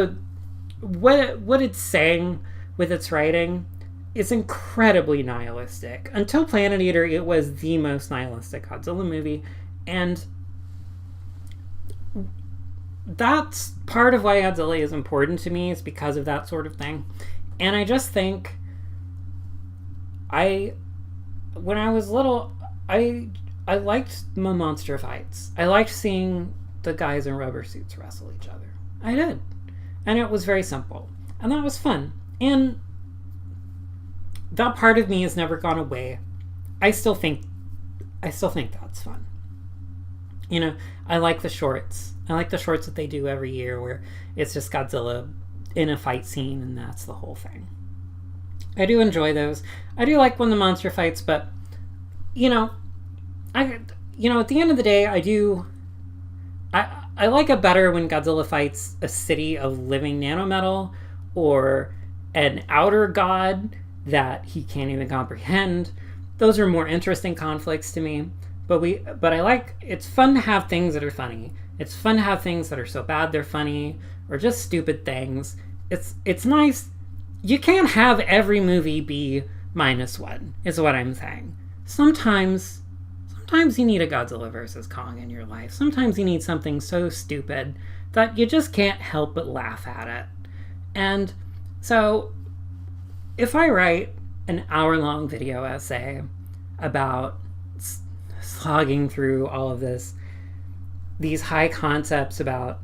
what it's saying with its writing is incredibly nihilistic. Until Planet Eater, it was the most nihilistic Godzilla movie, and that's part of why Godzilla is important to me, is because of that sort of thing. And I just think when I was little, I liked my monster fights. I liked seeing the guys in rubber suits wrestle each other. I did. And it was very simple. And that was fun. And that part of me has never gone away. I still think that's fun. I like the shorts. I like the shorts that they do every year where it's just Godzilla in a fight scene and that's the whole thing. I do enjoy those. I do like when the monster fights, but at the end of the day, I like it better when Godzilla fights a city of living nanometal or an outer god that he can't even comprehend. Those are more interesting conflicts to me. But I like, it's fun to have things that are funny. It's fun to have things that are so bad they're funny, or just stupid things. It's nice. You can't have every movie be -1, is what I'm saying. Sometimes you need a Godzilla vs. Kong in your life. Sometimes you need something so stupid that you just can't help but laugh at it. And so, if I write an hour-long video essay about slogging through all of these high concepts about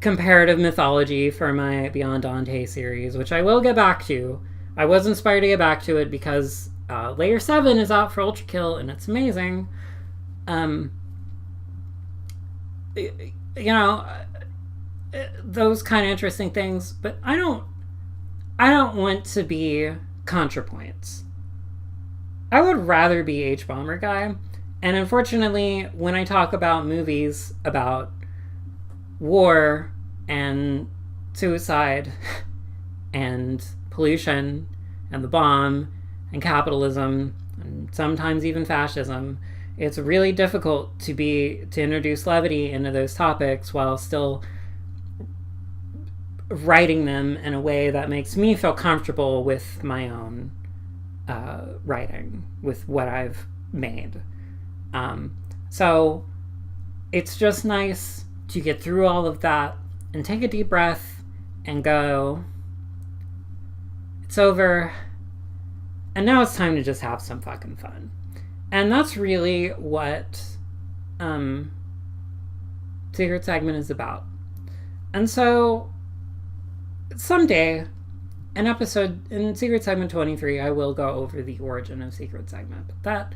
comparative mythology for my Beyond Dante series, which I will get back to. I was inspired to get back to it because Layer 7 is out for Ultra Kill, and it's amazing. Those kind of interesting things, but I don't want to be ContraPoints. I would rather be H-Bomber Guy. And unfortunately, when I talk about movies about war and suicide and pollution and the bomb and capitalism and sometimes even fascism, it's really difficult to introduce levity into those topics while still writing them in a way that makes me feel comfortable with my own writing, with what I've made. So it's just nice to get through all of that and take a deep breath and go, it's over, and now it's time to just have some fucking fun. And that's really what Secret Segment is about. And so someday, an episode in Secret Segment 23, I will go over the origin of Secret Segment. But that,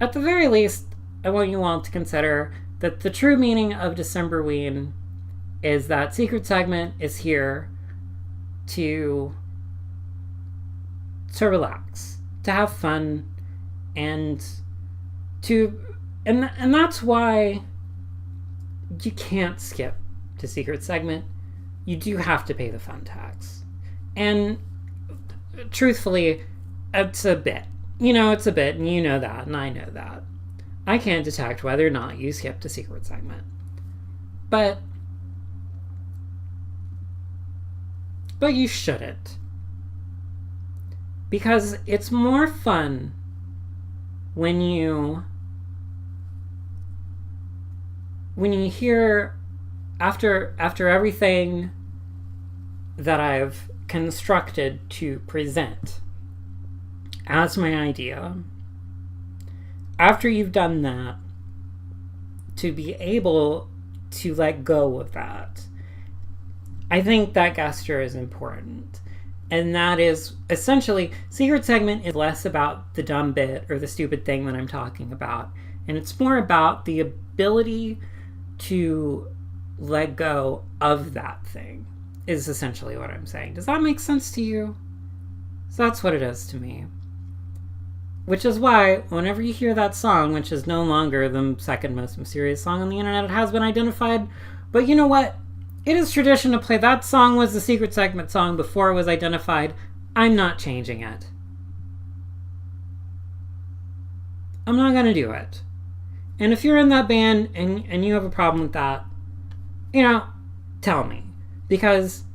at the very least, I want you all to consider that the true meaning of Decemberween is that Secret Segment is here to relax, to have fun, and that's why you can't skip to Secret Segment. You do have to pay the fun tax. And truthfully, it's a bit. It's a bit, and you know that, and I know that. I can't detect whether or not you skipped a Secret Segment. But you shouldn't. Because it's more fun when you hear, after everything that I've constructed to present as my idea, after you've done that, to be able to let go of that. I think that gesture is important. And that is essentially, Secret Segment is less about the dumb bit or the stupid thing that I'm talking about. And it's more about the ability to let go of that thing, is essentially what I'm saying. Does that make sense to you? So that's what it is to me. which is why whenever you hear that song, which is no longer the second most mysterious song on the internet, it has been identified. But you know what? It is tradition to play that song was the secret segment song before it was identified. I'm not changing it. I'm not going to do it. And if you're in that band and you have a problem with that, tell me. Because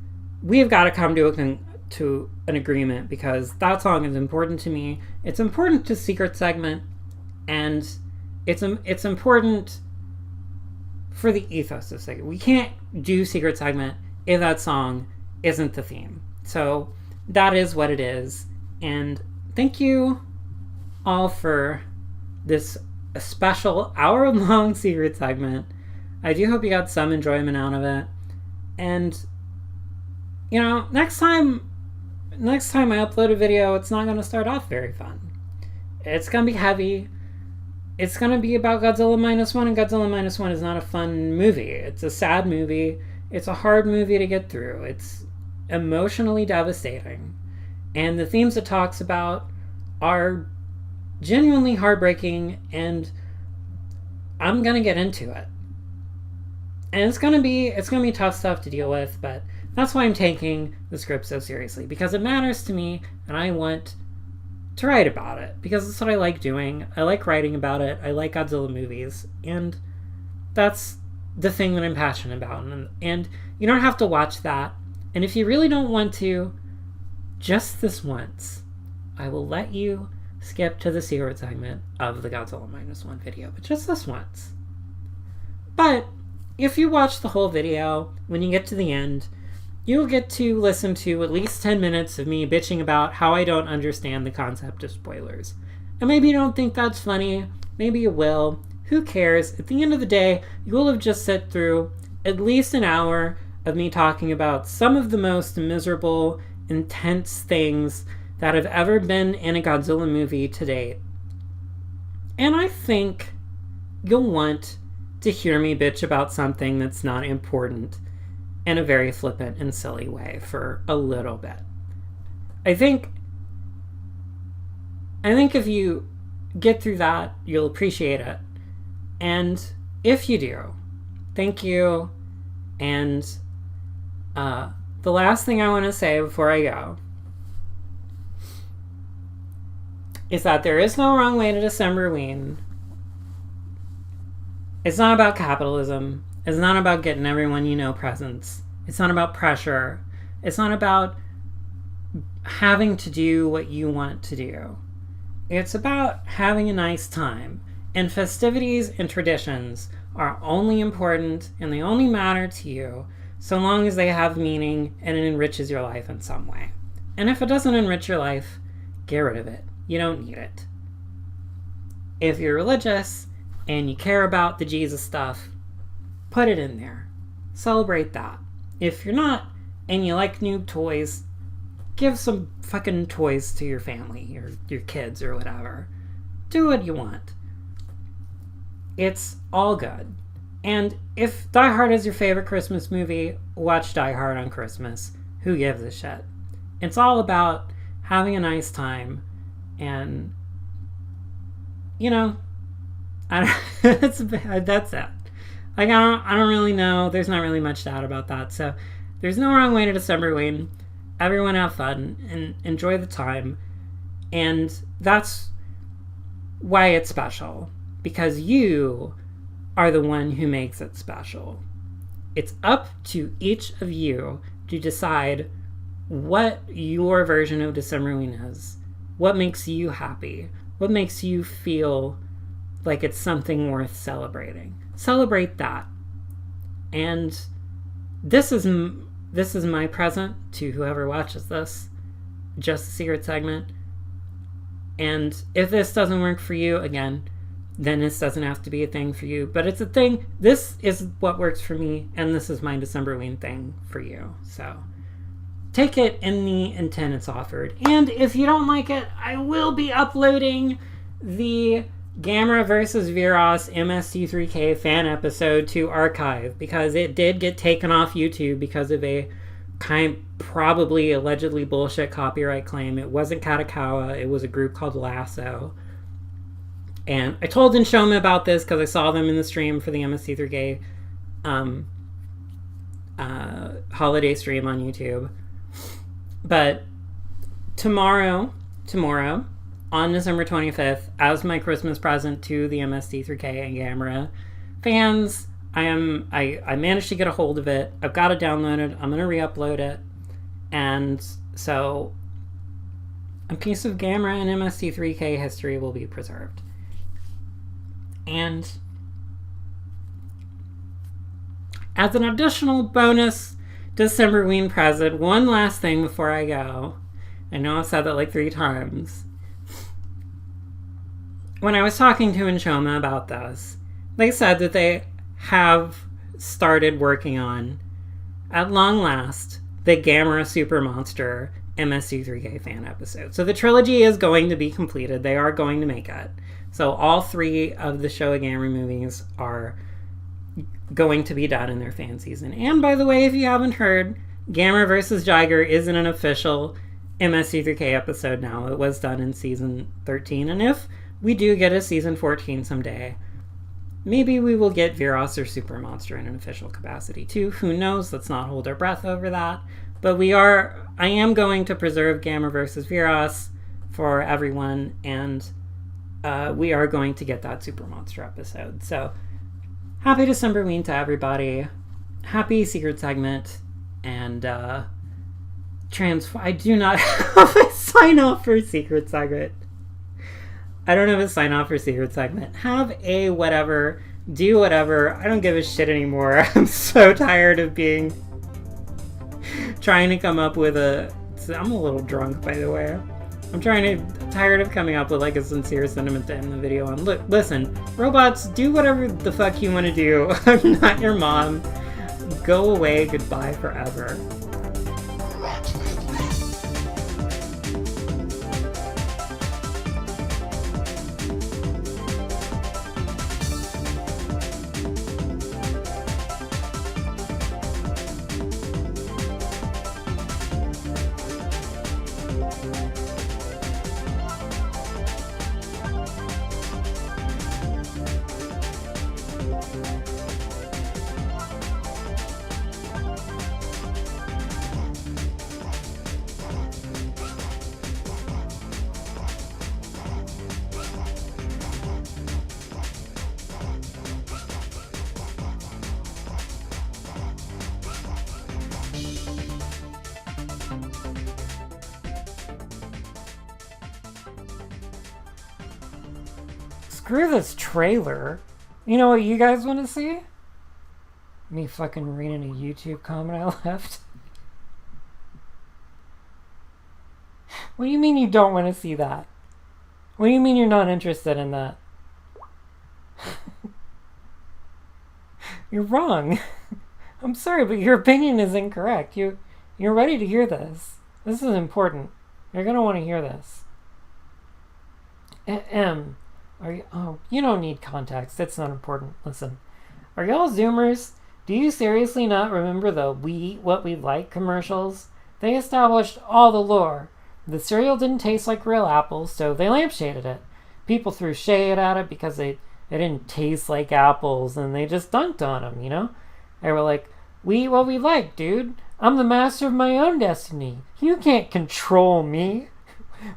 we've got to come to an agreement, because that song is important to me. It's important to Secret Segment, and it's important for the ethos of Secret. We can't do Secret Segment if that song isn't the theme. So that is what it is. And thank you all for this special hour-long Secret Segment. I do hope you got some enjoyment out of it. And next time I upload a video, it's not going to start off very fun. It's going to be heavy. It's going to be about Godzilla Minus One, and Godzilla Minus One is not a fun movie. It's a sad movie. It's a hard movie to get through. It's emotionally devastating. And the themes it talks about are genuinely heartbreaking, and I'm going to get into it. And it's going to be tough stuff to deal with, but that's why I'm taking the script so seriously, because it matters to me, and I want to write about it, because that's what I like doing. I like writing about it. I like Godzilla movies, and that's the thing that I'm passionate about. And you don't have to watch that. And if you really don't want to, just this once, I will let you skip to the secret segment of the Godzilla Minus One video, but just this once. But if you watch the whole video, when you get to the end, you'll get to listen to at least 10 minutes of me bitching about how I don't understand the concept of spoilers. And maybe you don't think that's funny, maybe you will, who cares? At the end of the day, you will have just sat through at least an hour of me talking about some of the most miserable, intense things that have ever been in a Godzilla movie to date. And I think you'll want to hear me bitch about something that's not important in a very flippant and silly way for a little bit. I think if you get through that, you'll appreciate it. And if you do, thank you. And the last thing I want to say before I go is that there is no wrong way to Decemberween. It's not about capitalism. It's not about getting everyone you know presents. It's not about pressure. It's not about having to do what you want to do. It's about having a nice time. And festivities and traditions are only important, and they only matter to you so long as they have meaning and it enriches your life in some way. And if it doesn't enrich your life, get rid of it. You don't need it. If you're religious and you care about the Jesus stuff, put it in there. Celebrate that. If you're not and you like new toys, give some fucking toys to your family or your kids or whatever. Do what you want. It's all good. And if Die Hard is your favorite Christmas movie, watch Die Hard on Christmas. Who gives a shit? It's all about having a nice time, and that's it. Like, I don't really know. There's not really much to add about that. So there's no wrong way to Decemberween. Everyone have fun and enjoy the time. And that's why it's special. Because you are the one who makes it special. It's up to each of you to decide what your version of Decemberween is. What makes you happy? What makes you feel like it's something worth celebrating? Celebrate that. And this is my present to whoever watches this. Just a secret segment. And if this doesn't work for you, again, then this doesn't have to be a thing for you. But it's a thing. This is what works for me, and this is my Decemberween thing for you. So take it in the intent it's offered. And if you don't like it, I will be uploading the Gamera versus Viros MST3K fan episode to archive, because it did get taken off YouTube because of a probably allegedly bullshit copyright claim. It wasn't Katakawa, it was a group called Lasso. And I told Inshoma about this because I saw them in the stream for the MST3K holiday stream on YouTube. But tomorrow, on December 25th, as my Christmas present to the MST3K and Gamera fans, I managed to get a hold of it. I've got it downloaded. I'm going to re-upload it. And so a piece of Gamera and MST3K history will be preserved. And as an additional bonus Decemberween present, one last thing before I go. I know I've said that like 3 times. When I was talking to Inshoma about this, they said that they have started working on, at long last, the Gamera Super Monster MST3K fan episode. So the trilogy is going to be completed. They are going to make it. So all 3 of the Showa Gamera movies are going to be done in their fan season. And by the way, if you haven't heard, Gamera vs. Jiger isn't an official MST3K episode now. It was done in season 13. And if we do get a season 14 someday, maybe we will get Viros or Super Monster in an official capacity too. Who knows? Let's not hold our breath over that. But I am going to preserve Gamera vs. Viros for everyone, and we are going to get that Super Monster episode. So happy Decemberween to everybody. Happy secret segment. And I do not have a sign off for secret segment. I don't have a sign off for secret segment. Have a whatever. Do whatever. I don't give a shit anymore. I'm so tired of trying to come up with I'm a little drunk, by the way. I'm tired of coming up with like a sincere sentiment to end the video on. Look, listen, robots, do whatever the fuck you want to do. I'm not your mom. Go away. Goodbye forever. Screw this trailer. You know what you guys want to see? Me fucking reading a YouTube comment I left. What do you mean you don't want to see that? What do you mean you're not interested in that? You're wrong. I'm sorry, but your opinion is incorrect. You're ready to hear this. This is important. You're gonna want to hear this. You don't need context. It's not important. Listen. Are y'all Zoomers? Do you seriously not remember the What We Like commercials? They established all the lore. The cereal didn't taste like real apples, so they lampshaded it. People threw shade at it because it didn't taste like apples, and they just dunked on them, you know? They were like, we eat what we like, dude. I'm the master of my own destiny. You can't control me.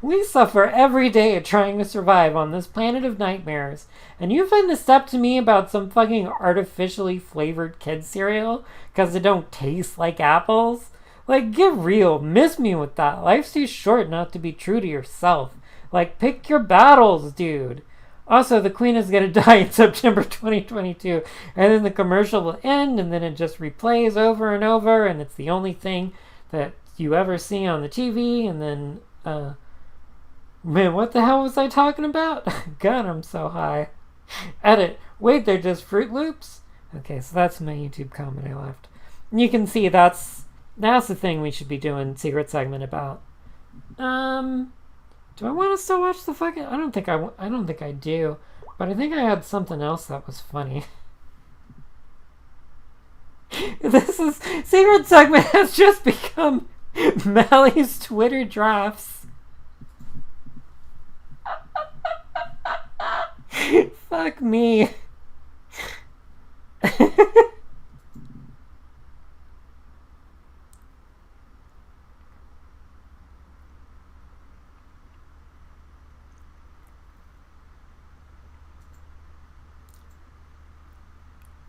We suffer every day trying to survive on this planet of nightmares, and you find to step to me about some fucking artificially flavored kid cereal because it don't taste like apples? Like, get real. Miss me with that. Life's too short not to be true to yourself. Like, pick your battles, dude. Also, the queen is going to die in September 2022, and then the commercial will end, and then it just replays over and over, and it's the only thing that you ever see on the TV, and then, man, what the hell was I talking about? God, I'm so high. Edit. Wait, they're just Fruit Loops? Okay, so that's my YouTube comment I left. And you can see that's the thing we should be doing secret segment about. Do I want to still watch the fucking... I don't think I do. But I think I had something else that was funny. Secret segment has just become Mally's Twitter drafts. Fuck me.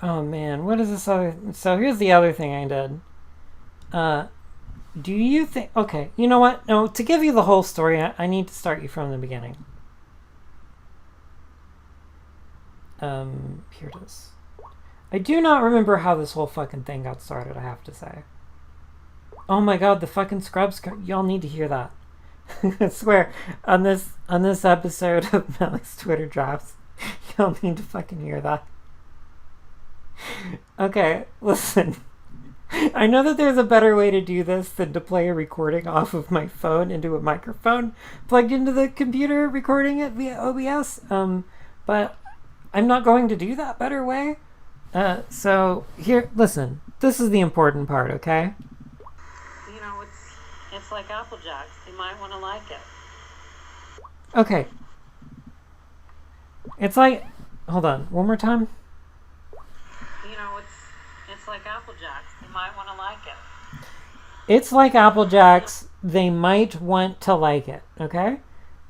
Oh man, what is this other... So here's the other thing I did. Do you think... Okay, you know what? No, to give you the whole story, I need to start you from the beginning. Here it is. I do not remember how this whole fucking thing got started, I have to say. Oh my god, the fucking Scrubs... Y'all need to hear that. I swear, on this episode of Melly's Twitter Drops, y'all need to fucking hear that. Okay, listen. I know that there's a better way to do this than to play a recording off of my phone into a microphone plugged into the computer recording it via OBS, but I'm not going to do that better way. So here, listen, this is the important part, okay? You know, it's like Apple Jacks. You might want to like it. Okay. It's like, hold on, one more time. You know, it's like Apple Jacks. You might want to like it. It's like Apple Jacks. They might want to like it, okay?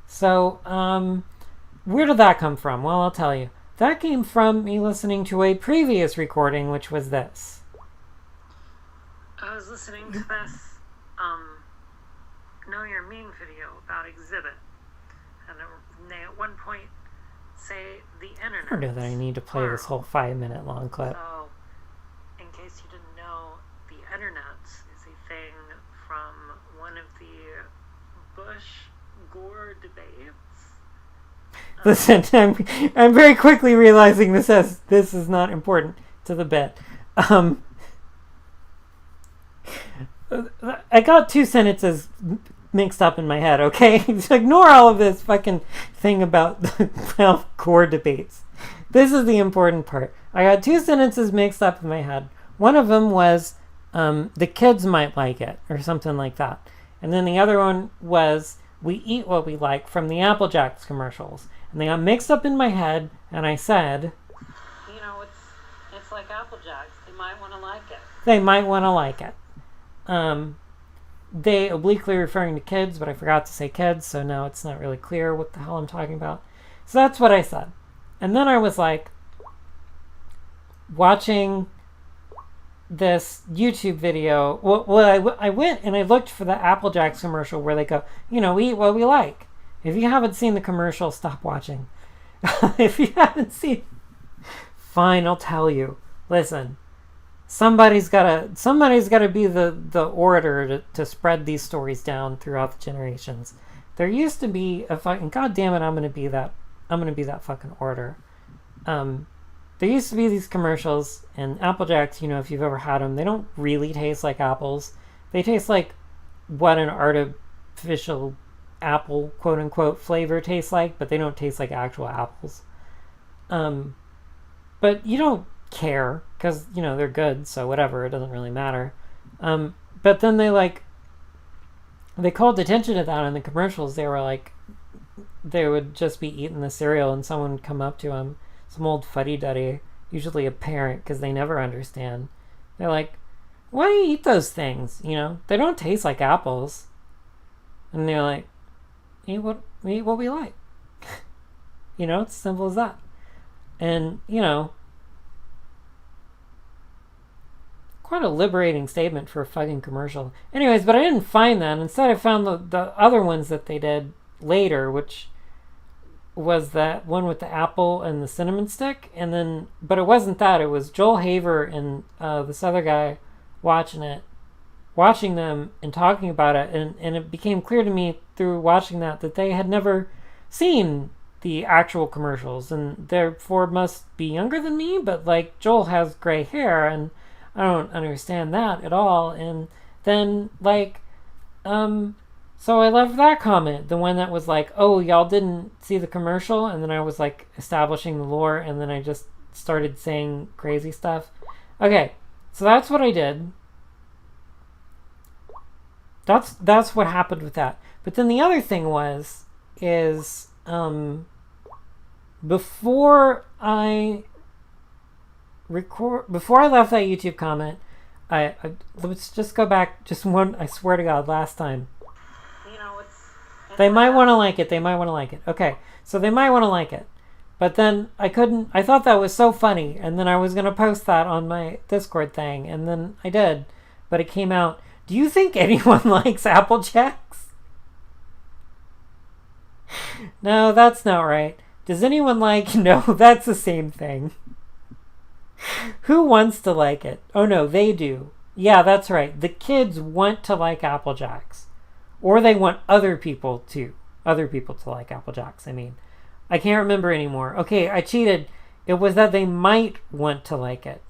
So, where did that come from? Well, I'll tell you. That came from me listening to a previous recording, which was this. I was listening to this, Know Your Meme video about Exhibit. And they at one point say the internet. I don't know that I need to play this whole 5-minute long clip. So, in case you didn't know, the internet is a thing from one of the Bush-Gore debates. Listen, I'm very quickly realizing this is not important to the bit. I got 2 sentences mixed up in my head, okay? So ignore all of this fucking thing about the core debates. This is the important part. I got 2 sentences mixed up in my head. One of them was, the kids might like it, or something like that. And then the other one was, we eat what we like, from the Apple Jacks commercials. And they got mixed up in my head, and I said... You know, it's like Apple Jacks. They might want to like it. They might want to like it. They obliquely referring to kids, but I forgot to say kids, so now it's not really clear what the hell I'm talking about. So that's what I said. And then I was like, watching this YouTube video. Well, I went and I looked for the Apple Jacks commercial where they go, you know, we eat what we like. If you haven't seen the commercial, stop watching. If you haven't seen... Fine, I'll tell you. Listen. Somebody's gotta be the orator to spread these stories down throughout the generations. There used to be a fucking... God damn it, I'm gonna be that fucking orator. There used to be these commercials, and Apple Jacks, you know, if you've ever had them, they don't really taste like apples. They taste like what an artificial apple, quote-unquote, flavor tastes like, but they don't taste like actual apples. But you don't care, because, you know, they're good, so whatever, it doesn't really matter. But then they called attention to that in the commercials. They were like, they would just be eating the cereal, and someone would come up to them, some old fuddy-duddy, usually a parent, because they never understand. They're like, why do you eat those things? You know, they don't taste like apples. And they're like, we eat what we like. You know, it's as simple as that. And, you know, quite a liberating statement for a fucking commercial. Anyways, but I didn't find that. Instead, I found the other ones that they did later, which was that one with the apple and the cinnamon stick. And then, but it wasn't that. It was Joel Haver and this other guy watching them and talking about it. And it became clear to me through watching that they had never seen the actual commercials, and therefore must be younger than me. But like, Joel has gray hair, and I don't understand that at all. And then, like, so I left that comment, the one that was like, oh, y'all didn't see the commercial, and then I was like establishing the lore, and then I just started saying crazy stuff. Okay, so that's what I did. That's what happened with that. But then the other thing is before I left that YouTube comment, I let's just go back just one. I swear to God, last time. You know, They might want to like it. They might want to like it. Okay, so they might want to like it. But then I couldn't. I thought that was so funny, and then I was gonna post that on my Discord thing, and then I did, but it came out. Do you think anyone likes Apple Jacks? No, that's not right. Does anyone like? No, that's the same thing. Who wants to like it? Oh no, they do. Yeah, that's right. The kids want to like Apple Jacks, or they want other people to like Apple Jacks. I mean. I can't remember anymore. Okay, I cheated. It was that they might want to like it.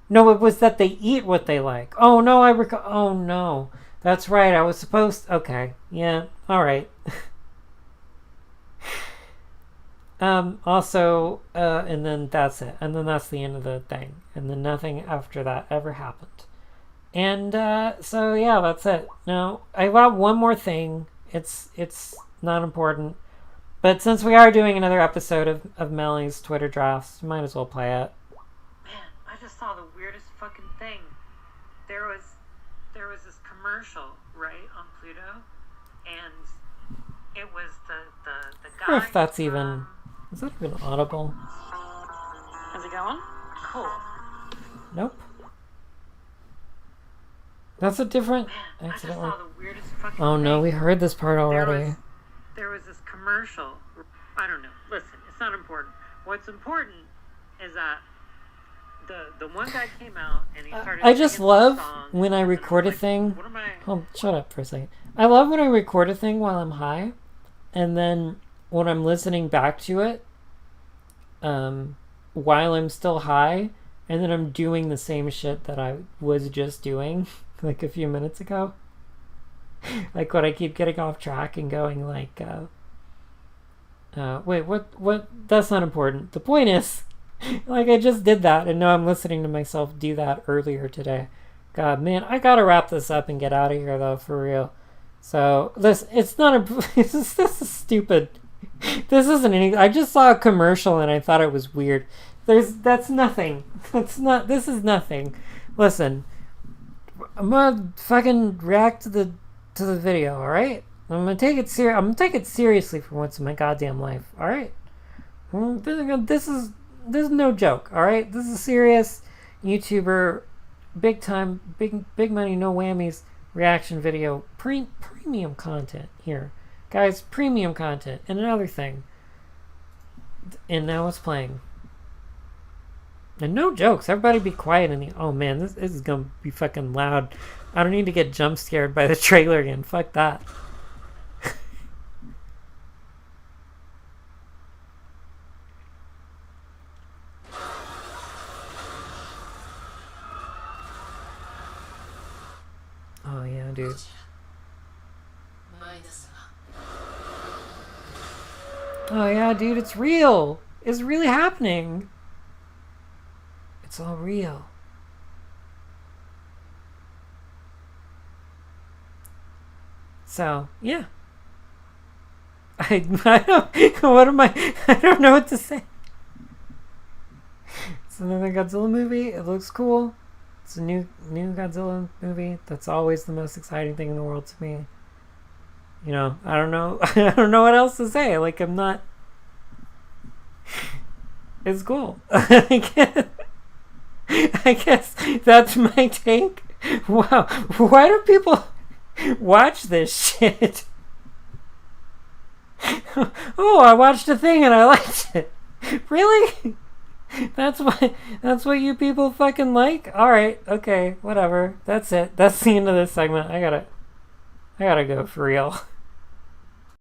No, it was that they eat what they like. Oh, no, oh, no. That's right, I was supposed... Okay, yeah, alright. Also, and then that's it. And then that's the end of the thing. And then nothing after that ever happened. And, so, yeah, that's it. Now, I got one more thing. It's not important. But since we are doing another episode of Melly's Twitter drafts, might as well play it. Man, I just saw the weirdest fucking thing. There was this commercial, right, on Pluto, and it was the guy. I wonder if that's even... Is that even audible? Is it going? Cool. Nope. That's a different... Man, I just saw the weirdest fucking Oh no, thing. we heard this part already. There was this commercial. I don't know. Listen, it's not important. What's important is that the one guy came out and he started. I just love song, when I record a like, thing. What am I? Oh, shut up for a second. I love when I record a thing while I'm high, and then when I'm listening back to it, while I'm still high, and then I'm doing the same shit that I was just doing like a few minutes ago. Like when I keep getting off track and going like, wait, what? That's not important. The point is, like I just did that, and now I'm listening to myself do that earlier today. God, man, I gotta wrap this up and get out of here though, for real. So it's not a. This is stupid. This isn't anything. I just saw a commercial and I thought it was weird. That's nothing. This is nothing. Listen, I'm gonna fucking react to the video, all right? I'm gonna take it seriously for once in my goddamn life, all right? This is no joke, all right? This is a serious YouTuber, big time, big money, no whammies reaction video, premium content here, guys. Premium content. And another thing, and now it's playing. And no jokes. Everybody be quiet in the... Oh man, this is gonna be fucking loud. I don't need to get jump scared by the trailer again. Fuck that. Oh yeah, dude. Oh yeah, dude, it's real. It's really happening. It's all real. So, yeah. I don't, what am I don't know what to say. It's another Godzilla movie. It looks cool. It's a new Godzilla movie. That's always the most exciting thing in the world to me. You know, I don't know I don't know what else to say. Like, I'm not... It's cool. I guess that's my take. Wow. Why do people watch this shit? Oh, I watched a thing and I liked it. Really? That's what you people fucking like? Alright, okay, whatever. That's it. That's the end of this segment. I gotta go for real.